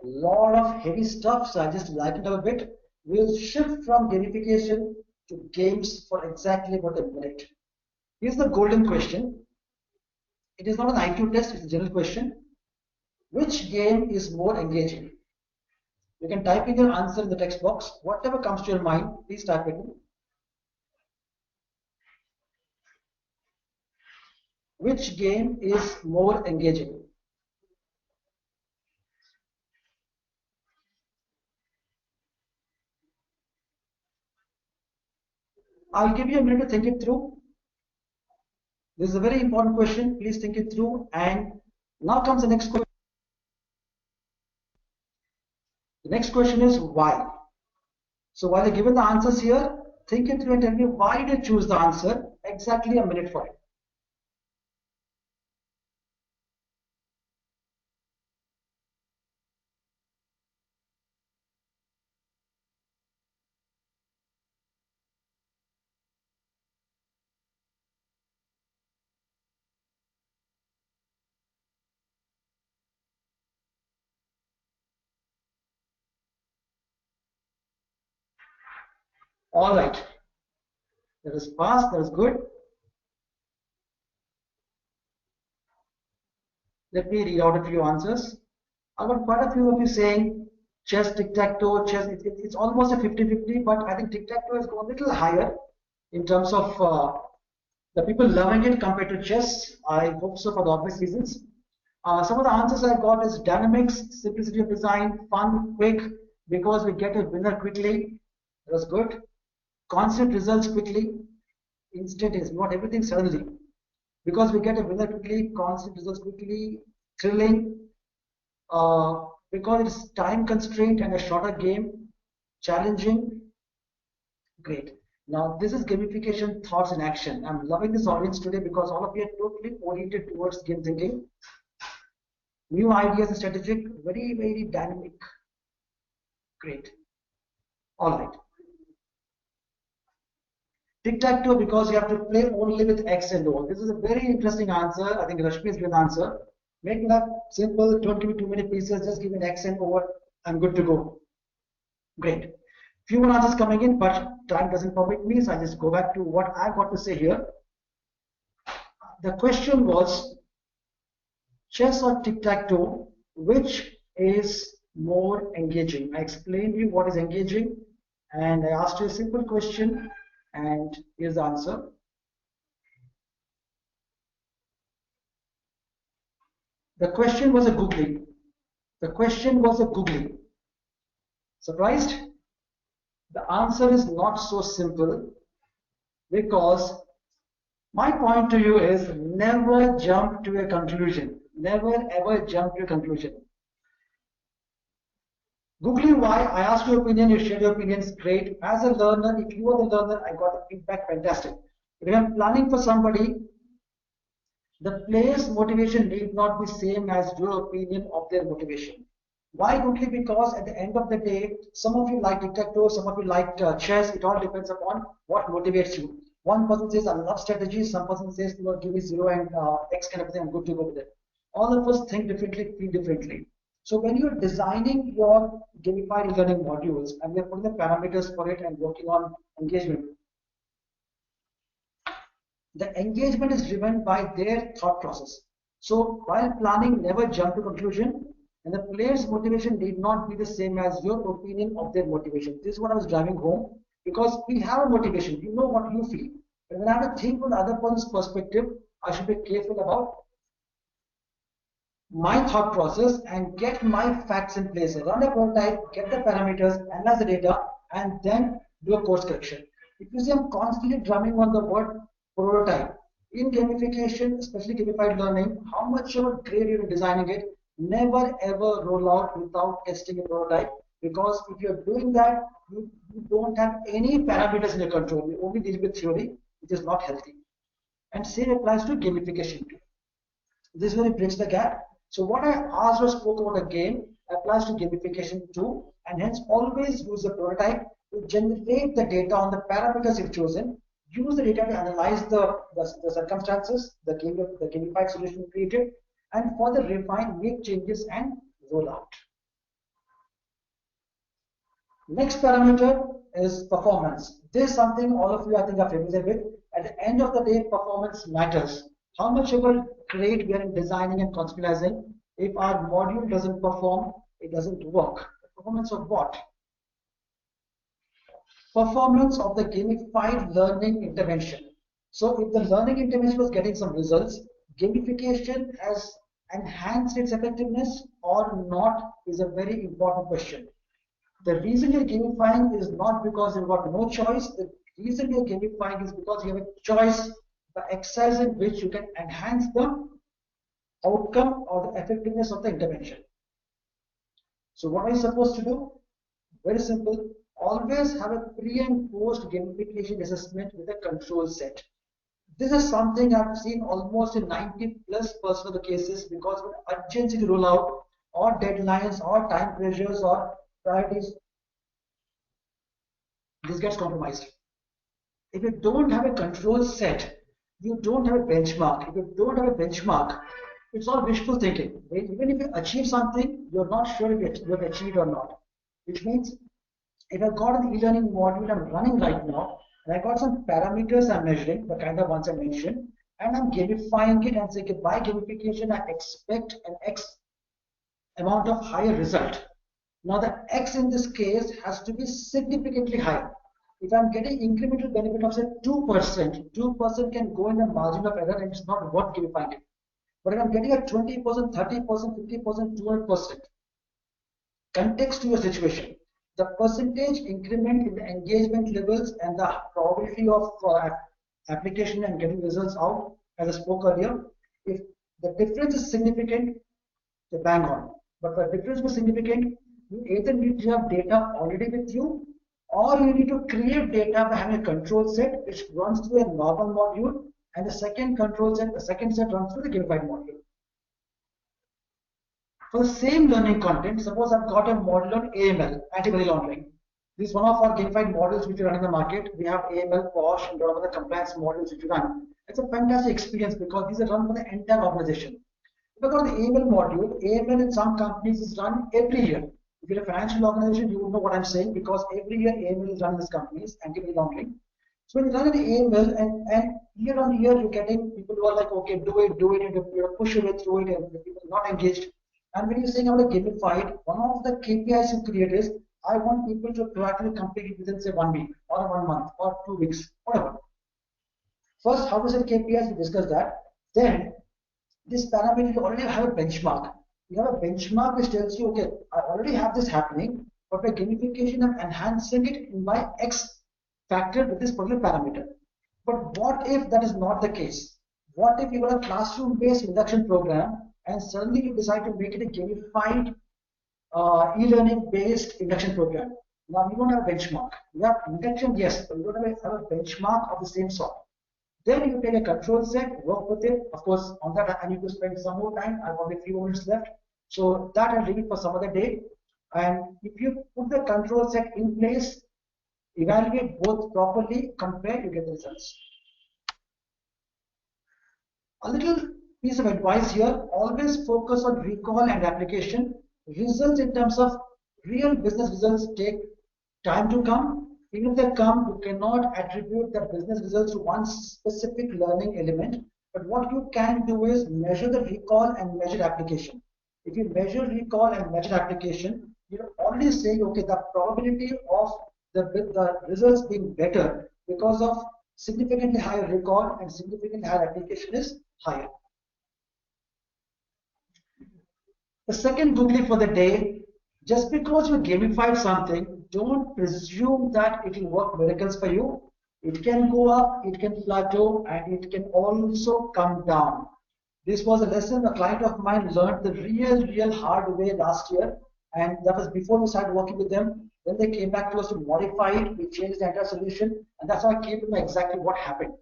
A lot of heavy stuff, so I just lightened up a bit. We'll shift from gamification to games for exactly about a minute. Here's the golden question. It is not an IQ test, it's a general question. Which game is more engaging? You can type in your answer in the text box. Whatever comes to your mind, please type it in. Which game is more engaging? I'll give you a minute to think it through. This is a very important question. Please think it through. And now comes the next question. The next question is why? So while you're given the answers here, think it through and tell me why did you choose the answer. Exactly a minute for it. All right. That is fast. That is good. Let me read out a few answers. I've got quite a few of you saying chess, tic-tac-toe, chess. It's almost a 50-50, but I think tic-tac-toe has gone a little higher in terms of the people loving it compared to chess. I hope so for the obvious reasons. Some of the answers I got is dynamics, simplicity of design, fun, quick, because we get a winner quickly. That was good. Constant results quickly. Instant is not everything suddenly. Because we get a winner quickly, constant results quickly, thrilling. Because it's time constraint and a shorter game, challenging, great. Now this is gamification thoughts in action. I'm loving this audience today because all of you are totally oriented towards game thinking. New ideas and strategic, very, very dynamic. Great. All right. Tic-tac-toe because you have to play only with X and O. This is a very interesting answer. I think Rashmi has given an answer. Make that simple, don't give me too many pieces, just give me an X and O, I'm good to go. Great. Few more answers coming in, but time doesn't permit me, so I just go back to what I got to say here. The question was chess or tic-tac-toe, which is more engaging? I explained to you what is engaging, and I asked you a simple question. And here's the answer. The question was a Googly. The question was a Googly. Surprised? The answer is not so simple, because my point to you is never jump to a conclusion. Never ever jump to a conclusion. Googling why, I asked your opinion, you shared your opinions, great. As a learner, if you are the learner, I got the feedback, fantastic. If I'm planning for somebody, the player's motivation need not be same as your opinion of their motivation. Why Googly? Because at the end of the day, some of you like tic-tac-toe, some of you like chess. It all depends upon what motivates you. One person says, I love strategy. Some person says, give me 0 and X kind of thing, I'm good to go with it. All of us think differently, feel differently. So when you're designing your gamified learning modules and you're putting the parameters for it and working on engagement, the engagement is driven by their thought process. So while planning, never jump to conclusion, and the player's motivation need not be the same as your opinion of their motivation. This is what I was driving home, because we have a motivation, you know what you feel. But when I have to think from the other person's perspective, I should be careful about my thought process and get my facts in place. Run a prototype, get the parameters, analyze the data, and then do a course correction. If you see, I'm constantly drumming on the word prototype. In gamification, especially gamified learning, how much ever great you're designing it, never ever roll out without testing a prototype, because if you're doing that, you don't have any parameters in your control. You only deal with theory, which is not healthy. And same applies to gamification too. This is where it bridges the gap. So what I asked or spoke about a game applies to gamification too, and hence always use a prototype to generate the data on the parameters you've chosen. Use the data to analyze the circumstances, the gamified solution created, and further refine, make changes, and roll out. Next parameter is performance. This is something all of you I think are familiar with. At the end of the day, performance matters. How much ever great we are in designing and conceptualizing, if our module doesn't perform, it doesn't work. Performance of what? Performance of the gamified learning intervention. So if the learning intervention was getting some results, gamification has enhanced its effectiveness or not is a very important question. The reason you're gamifying is not because you've got no choice. The reason you're gamifying is because you have a choice, the exercise in which you can enhance the outcome or the effectiveness of the intervention. So what are you supposed to do? Very simple. Always have a pre and post gamification assessment with a control set. This is something I've seen almost in 90+% of the cases, because of urgency to roll out, or deadlines, or time pressures, or priorities, this gets compromised. If you don't have a control set, you don't have a benchmark. If you don't have a benchmark, it's all wishful thinking. Even if you achieve something, you're not sure if you have achieved or not. Which means, if I've got an e-learning module I'm running right now, and I got some parameters I'm measuring, the kind of ones I mentioned, and I'm gamifying it and saying, by gamification, I expect an X amount of higher result. Now the X in this case has to be significantly higher. If I'm getting incremental benefit of say 2%, 2% can go in the margin of error and it's not worth gamifying it. But if I'm getting a 20%, 30%, 50%, 200%, context to your situation, the percentage increment in the engagement levels and the probability of application and getting results out, as I spoke earlier, if the difference is significant, they bang on. But the difference was significant, you either need to have data already with you, or you need to create data by having a control set which runs through a normal module, and the second control set, the second set runs through the gamified module. For the same learning content, suppose I've got a module on AML, anti-money laundering. This is one of our gamified models which we run in the market. We have AML, POSH, and a lot of the compliance modules which we run. It's a fantastic experience because these are run for the entire organization. If I got the AML module, AML in some companies is run every year. If you're a financial organization, you will know what I'm saying, because every year AML is run in these companies, anti-money laundering. So when you run an AML and year on year, you're getting people who are like, okay, do it, and you push your way through it, and the people are not engaged. And when you're saying about gamified, one of the KPIs you create is, I want people to proactively complete it within say 1 week or 1 month or 2 weeks, whatever. First, how to set KPIs, we discussed that. Then, this parameter, you already have a benchmark. You have a benchmark which tells you, okay, I already have this happening, but by gamification, I'm enhancing it in my X factor with this particular parameter. But what if that is not the case? What if you got a classroom-based induction program and suddenly you decide to make it a gamified e-learning based induction program? Now, you don't have a benchmark. You have induction, yes, but you don't have a benchmark of the same sort. Then you take a control set, work with it. Of course, on that I need to spend some more time. I have only 3 minutes left. So that I'll leave it for some other day. And if you put the control set in place, evaluate both properly, compare, you get the results. A little piece of advice here, always focus on recall and application. Results in terms of real business results take time to come. Even if they come, you cannot attribute the business results to one specific learning element. But what you can do is measure the recall and measure application. If you measure recall and measure application, you're already saying, okay, the probability of the results being better because of significantly higher recall and significantly higher application is higher. The second Googly for the day, just because you gamified something, don't presume that it will work miracles for you. It can go up, it can plateau, and it can also come down. This was a lesson a client of mine learned the real hard way last year, and that was before we started working with them. When they came back to us to modify it, we changed the entire solution, and that's how I came to know exactly what happened.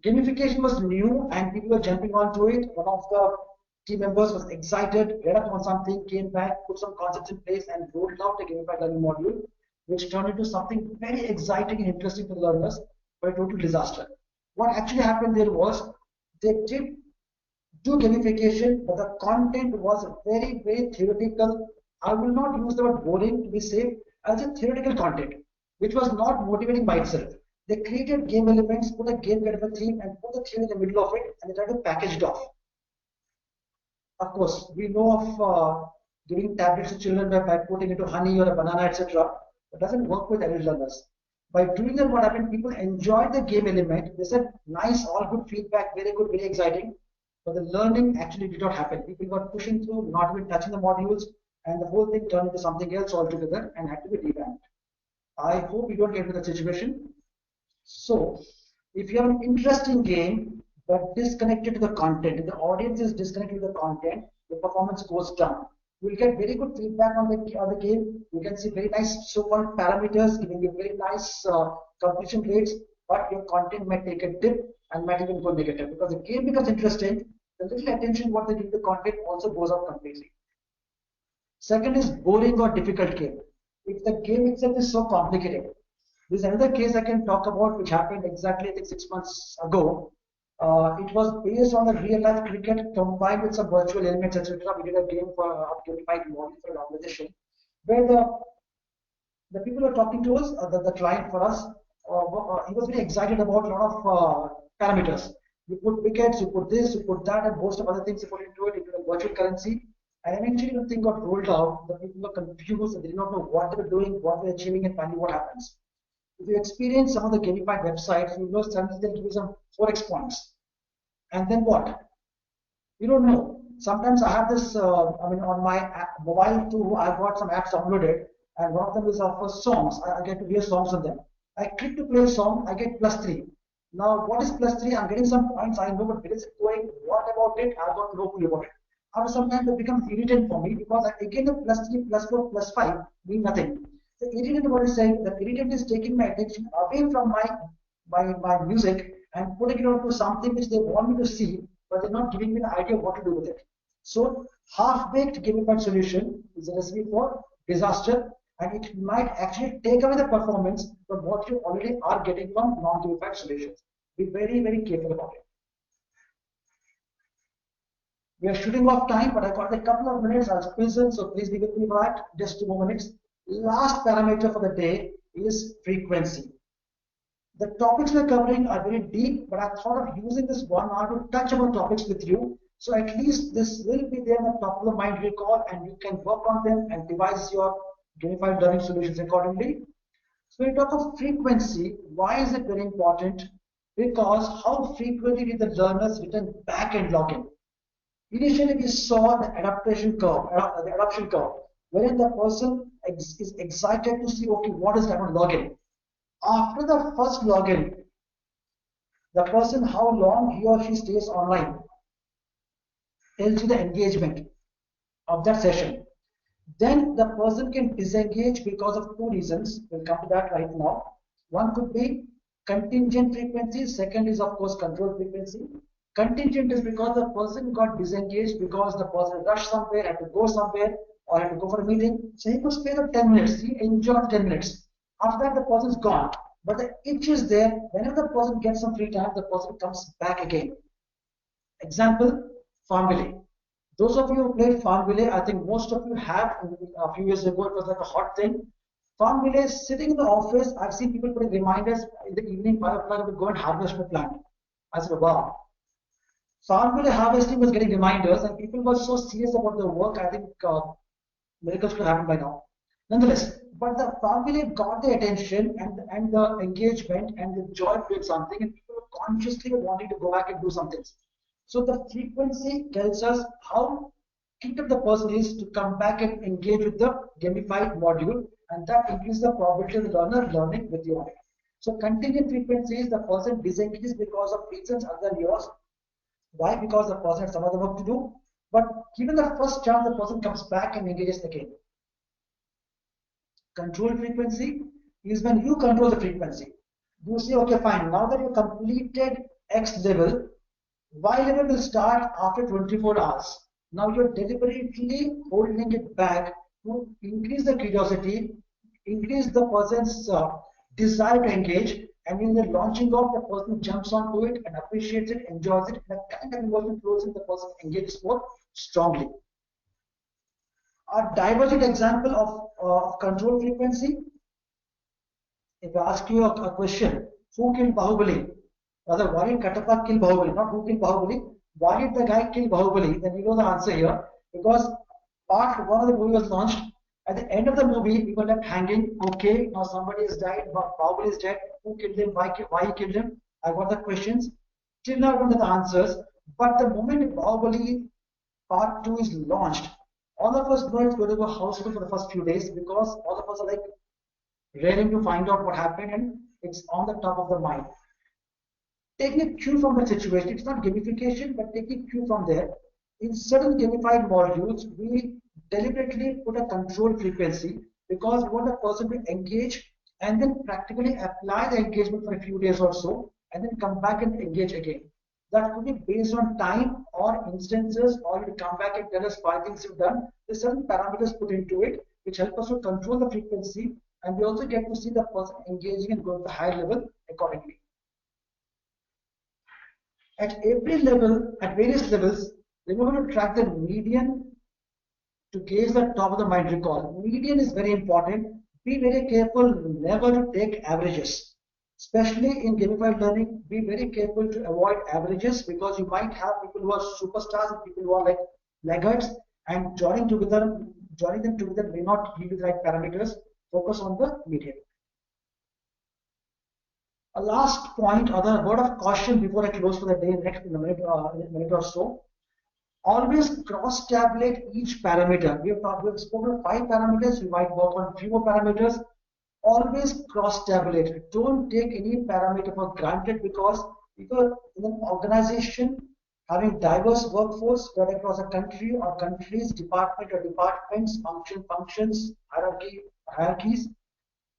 Gamification was new, and people were jumping onto it. One of the team members was excited, read up on something, came back, put some concepts in place, and rolled out a gamified learning module, which turned into something very exciting and interesting for the learners, but a total disaster. What actually happened there was they did do gamification, but the content was very theoretical. I will not use the word boring to be safe. I'll say theoretical content, which was not motivating by itself. They created game elements, put a game kind of a theme, and put the theme in the middle of it, and they tried to package it off. Of course, we know of giving tablets to children by putting into honey or a banana, etc. It doesn't work with adult learners. By doing that, what happened? People enjoyed the game element. They said, nice, all good feedback, very good, very exciting. But the learning actually did not happen. People were pushing through, not even touching the modules, and the whole thing turned into something else altogether and had to be revamped. I hope you don't get into that situation. So, if you have an interesting game, but disconnected to the content, if the audience is disconnected to the content, the performance goes down. You will get very good feedback on the game. You can see very nice so-called parameters giving you very nice completion rates, but your content might take a dip and might even go negative because the game becomes interesting. The little attention what they give the content also goes out completely. Second is boring or difficult game. If the game itself is so complicated, there's another case I can talk about which happened exactly I think 6 months ago. It was based on the real life cricket combined with some virtual elements, etc. We did a game for a gamified model for an organization where the people who are talking to us, the client for us, he was very excited about a lot of parameters. You put wickets, you put this, you put that, and most of other things you put into it, into a virtual currency. And eventually the thing got rolled out, the people were confused, and they did not know what they were doing, what they were achieving, and finally what happens. If you experience some of the gamified websites, you know suddenly they'll give you some 4x points. And then what? You don't know. Sometimes I have this, on my mobile too, I've got some apps downloaded, and one of them is for songs. I get to hear songs on them. I click to play a song, I get +3. Now, what is +3? I'm getting some points, I know, but where is it going? What about it? I've got no clue about it. After some time, it becomes irritant for me because again, the +3, +4, +5 mean nothing. The irritant what is saying, the irritant is taking my attention away from my music and putting it onto something which they want me to see, but they're not giving me the idea of what to do with it. So, half-baked gamified solution is a recipe for disaster, and it might actually take away the performance from what you already are getting from non-gamified solutions. Be very careful about it. We are shooting off time, but I got a couple of minutes. I'll squeeze in, so please be with me for that. Just 2 more minutes. Last parameter for the day is frequency. The topics we're covering are very deep, but I thought of using this 1 hour to touch about topics with you. So at least this will be there on the top of the mind recall, and you can work on them and devise your Gamified Learning Solutions accordingly. So when we talk of frequency, why is it very important? Because how frequently did the learners return back and log in? Initially, we saw the adoption curve, wherein the person is excited to see, okay, what is that on login? After the first login, the person, how long he or she stays online, tells you the engagement of that session. Then the person can disengage because of two reasons. We'll come to that right now. One could be contingent frequency. Second is, of course, control frequency. Contingent is because the person got disengaged because the person rushed somewhere, had to go somewhere, or had to go for a meeting. So he could spare up 10 minutes. He enjoyed 10 minutes. After that, the person's gone. But the itch is there. Whenever the person gets some free time, the person comes back again. Example, Farmville. Those of you who played Farmville, I think most of you have. A few years ago, it was like a hot thing. Farmville, sitting in the office, I've seen people putting reminders in the evening, 5 o'clock, to go and harvest the plant. I said, wow. Farmville harvesting was getting reminders, and people were so serious about their work. I think miracles could happen by now. Nonetheless, but the Farmville got the attention and the engagement and the joy of doing something, and people were consciously wanting to go back and do something. So the frequency tells us how keen the person is to come back and engage with the gamified module, and that increases the probability of the learner learning with you. So contingent frequency is the person disengages because of reasons other than yours. Why? Because the person has some other work to do. But given the first chance, the person comes back and engages again. Control frequency is when you control the frequency. You say, okay, fine, now that you completed X level, Y level will start after 24 hours. Now you're deliberately holding it back to increase the curiosity, increase the person's desire to engage, and when they're launching off, the person jumps onto it and appreciates it, enjoys it, and the kind of involvement flows in, the person engages more strongly. A divergent example of control frequency, if I ask you a question, who killed Bahubali? Rather, why did Katappa kill Bahubali? Not who killed Bahubali. Why did the guy kill Bahubali? Then you know the answer here. Because part one of the movie was launched. At the end of the movie, we were left hanging. Okay, now somebody has died. Bahubali is dead. Who killed him? Why he killed him? I got the questions. Till now, I don't have the answers. But the moment Bahubali Part 2 is launched, all of us know it's going to go houseful for the first few days, because all of us are like raring to find out what happened, and it's on the top of the mind. Taking a cue from the situation, it's not gamification, but taking cue from there. In certain gamified modules, we deliberately put a control frequency because we want the person to engage and then practically apply the engagement for a few days or so, and then come back and engage again. That could be based on time or instances, or you come back and tell us 5 things you've done. There's certain parameters put into it which help us to control the frequency, and we also get to see the person engaging and going to the higher level accordingly. At every level, at various levels, remember to track the median to gauge the top of the mind recall. Median is very important. Be very careful never to take averages. Especially in gamified learning, be very careful to avoid averages, because you might have people who are superstars and people who are like laggards, and joining them together may not give you the right parameters. Focus on the median. A last point, or the word of caution before I close for the day, next in a minute or so. Always cross-tabulate each parameter. We have spoken of 5 parameters. You might work on few more parameters. Always cross-tabulate. Don't take any parameter for granted, because if you're in an organization having diverse workforce spread across a country or countries, department or departments, functions, hierarchies,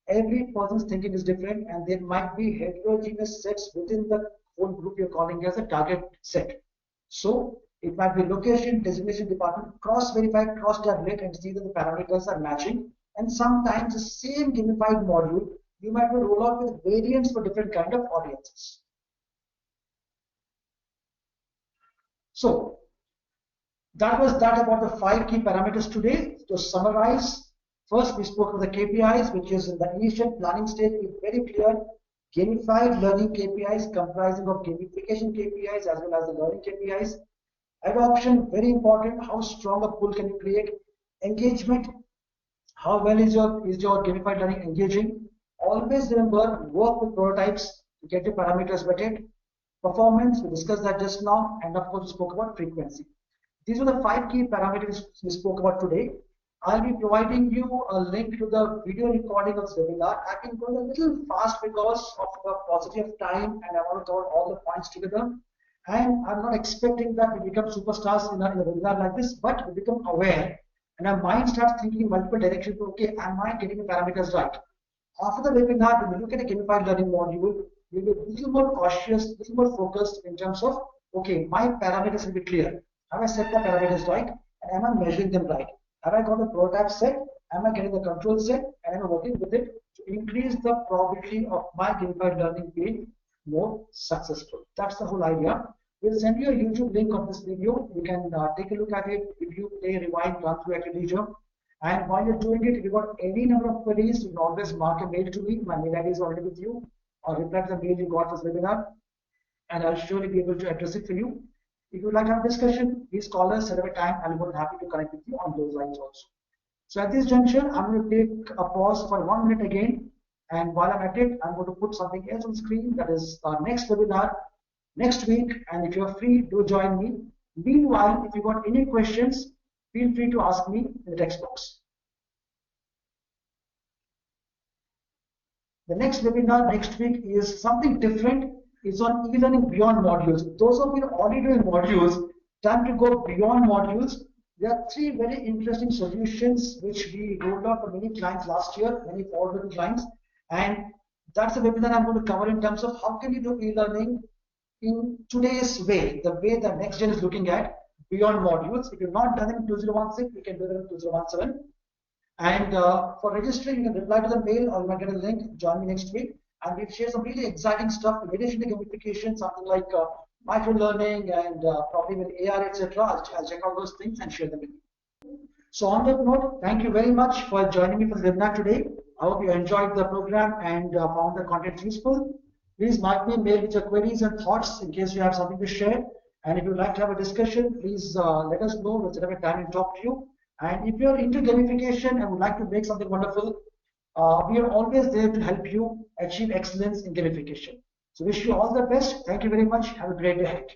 every person's thinking is different, and there might be heterogeneous sets within the whole group you're calling as a target set. So it might be location, designation, department, cross-verify, cross-tabulate, and see that the parameters are matching. And sometimes the same gamified module, you might roll out with variants for different kind of audiences. So that was that about the 5 key parameters today. To summarize, first we spoke of the KPIs, which is in the initial planning stage. Be very clear. Gamified learning KPIs comprising of gamification KPIs as well as the learning KPIs. Adoption, very important. How strong a pull can you create? Engagement, How well is your gamified learning engaging? Always remember, work with prototypes to get your parameters vetted. Performance, we discussed that just now, and of course we spoke about frequency. These are the 5 key parameters we spoke about today. I'll be providing you a link to the video recording of this webinar. I've been going a little fast because of the paucity of time, and I want to cover all the points together. And I'm not expecting that we become superstars in a webinar like this, but we become aware, and our mind starts thinking in multiple directions. Okay, am I getting the parameters right? After the webinar, when we look at a gamified learning module, we'll be a little more cautious, a little more focused in terms of, okay, my parameters will be clear. Have I set the parameters right? And am I measuring them right? Have I got the prototype set? Am I getting the control set? And am I working with it to increase the probability of my gamified learning being more successful? That's the whole idea. We'll send you a YouTube link of this video. You can take a look at it, review, play, rewind, run through at your leisure. And while you're doing it, if you've got any number of queries, you can always mark a mail to me. My mail ID is already with you, or reply to the mail you got for this webinar, and I'll surely be able to address it for you. If you'd like to have a discussion, please call us, set up a time. I'll be more than happy to connect with you on those lines also. So at this juncture, I'm going to take a pause for 1 minute again. And while I'm at it, I'm going to put something else on screen. That is our next webinar next week. And if you're free, do join me. Meanwhile, if you've got any questions, feel free to ask me in the text box. The next webinar next week is something different. It's on e-learning beyond modules. Those of you already doing modules, time to go beyond modules. There are 3 very interesting solutions which we rolled out for many clients last year, many forward-looking clients. And that's the webinar I'm going to cover in terms of how can you do e-learning in today's way, the way the next gen is looking at beyond modules. If you've not done it in 2016, you can do it in 2017. And for registering, you can reply to the mail, or you might get a link. Join me next week, and we'll share some really exciting stuff in addition to gamification, something like micro learning and probably with AR, etc. I'll check out those things and share them with you. So on that note, thank you very much for joining me for the webinar today. I hope you enjoyed the program and found the content useful. Please mark me a mail with your queries and thoughts in case you have something to share. And if you'd like to have a discussion, please let us know. We'll set up a time and talk to you. And if you're into gamification and would like to make something wonderful, we are always there to help you achieve excellence in gamification. So wish you all the best. Thank you very much. Have a great day ahead.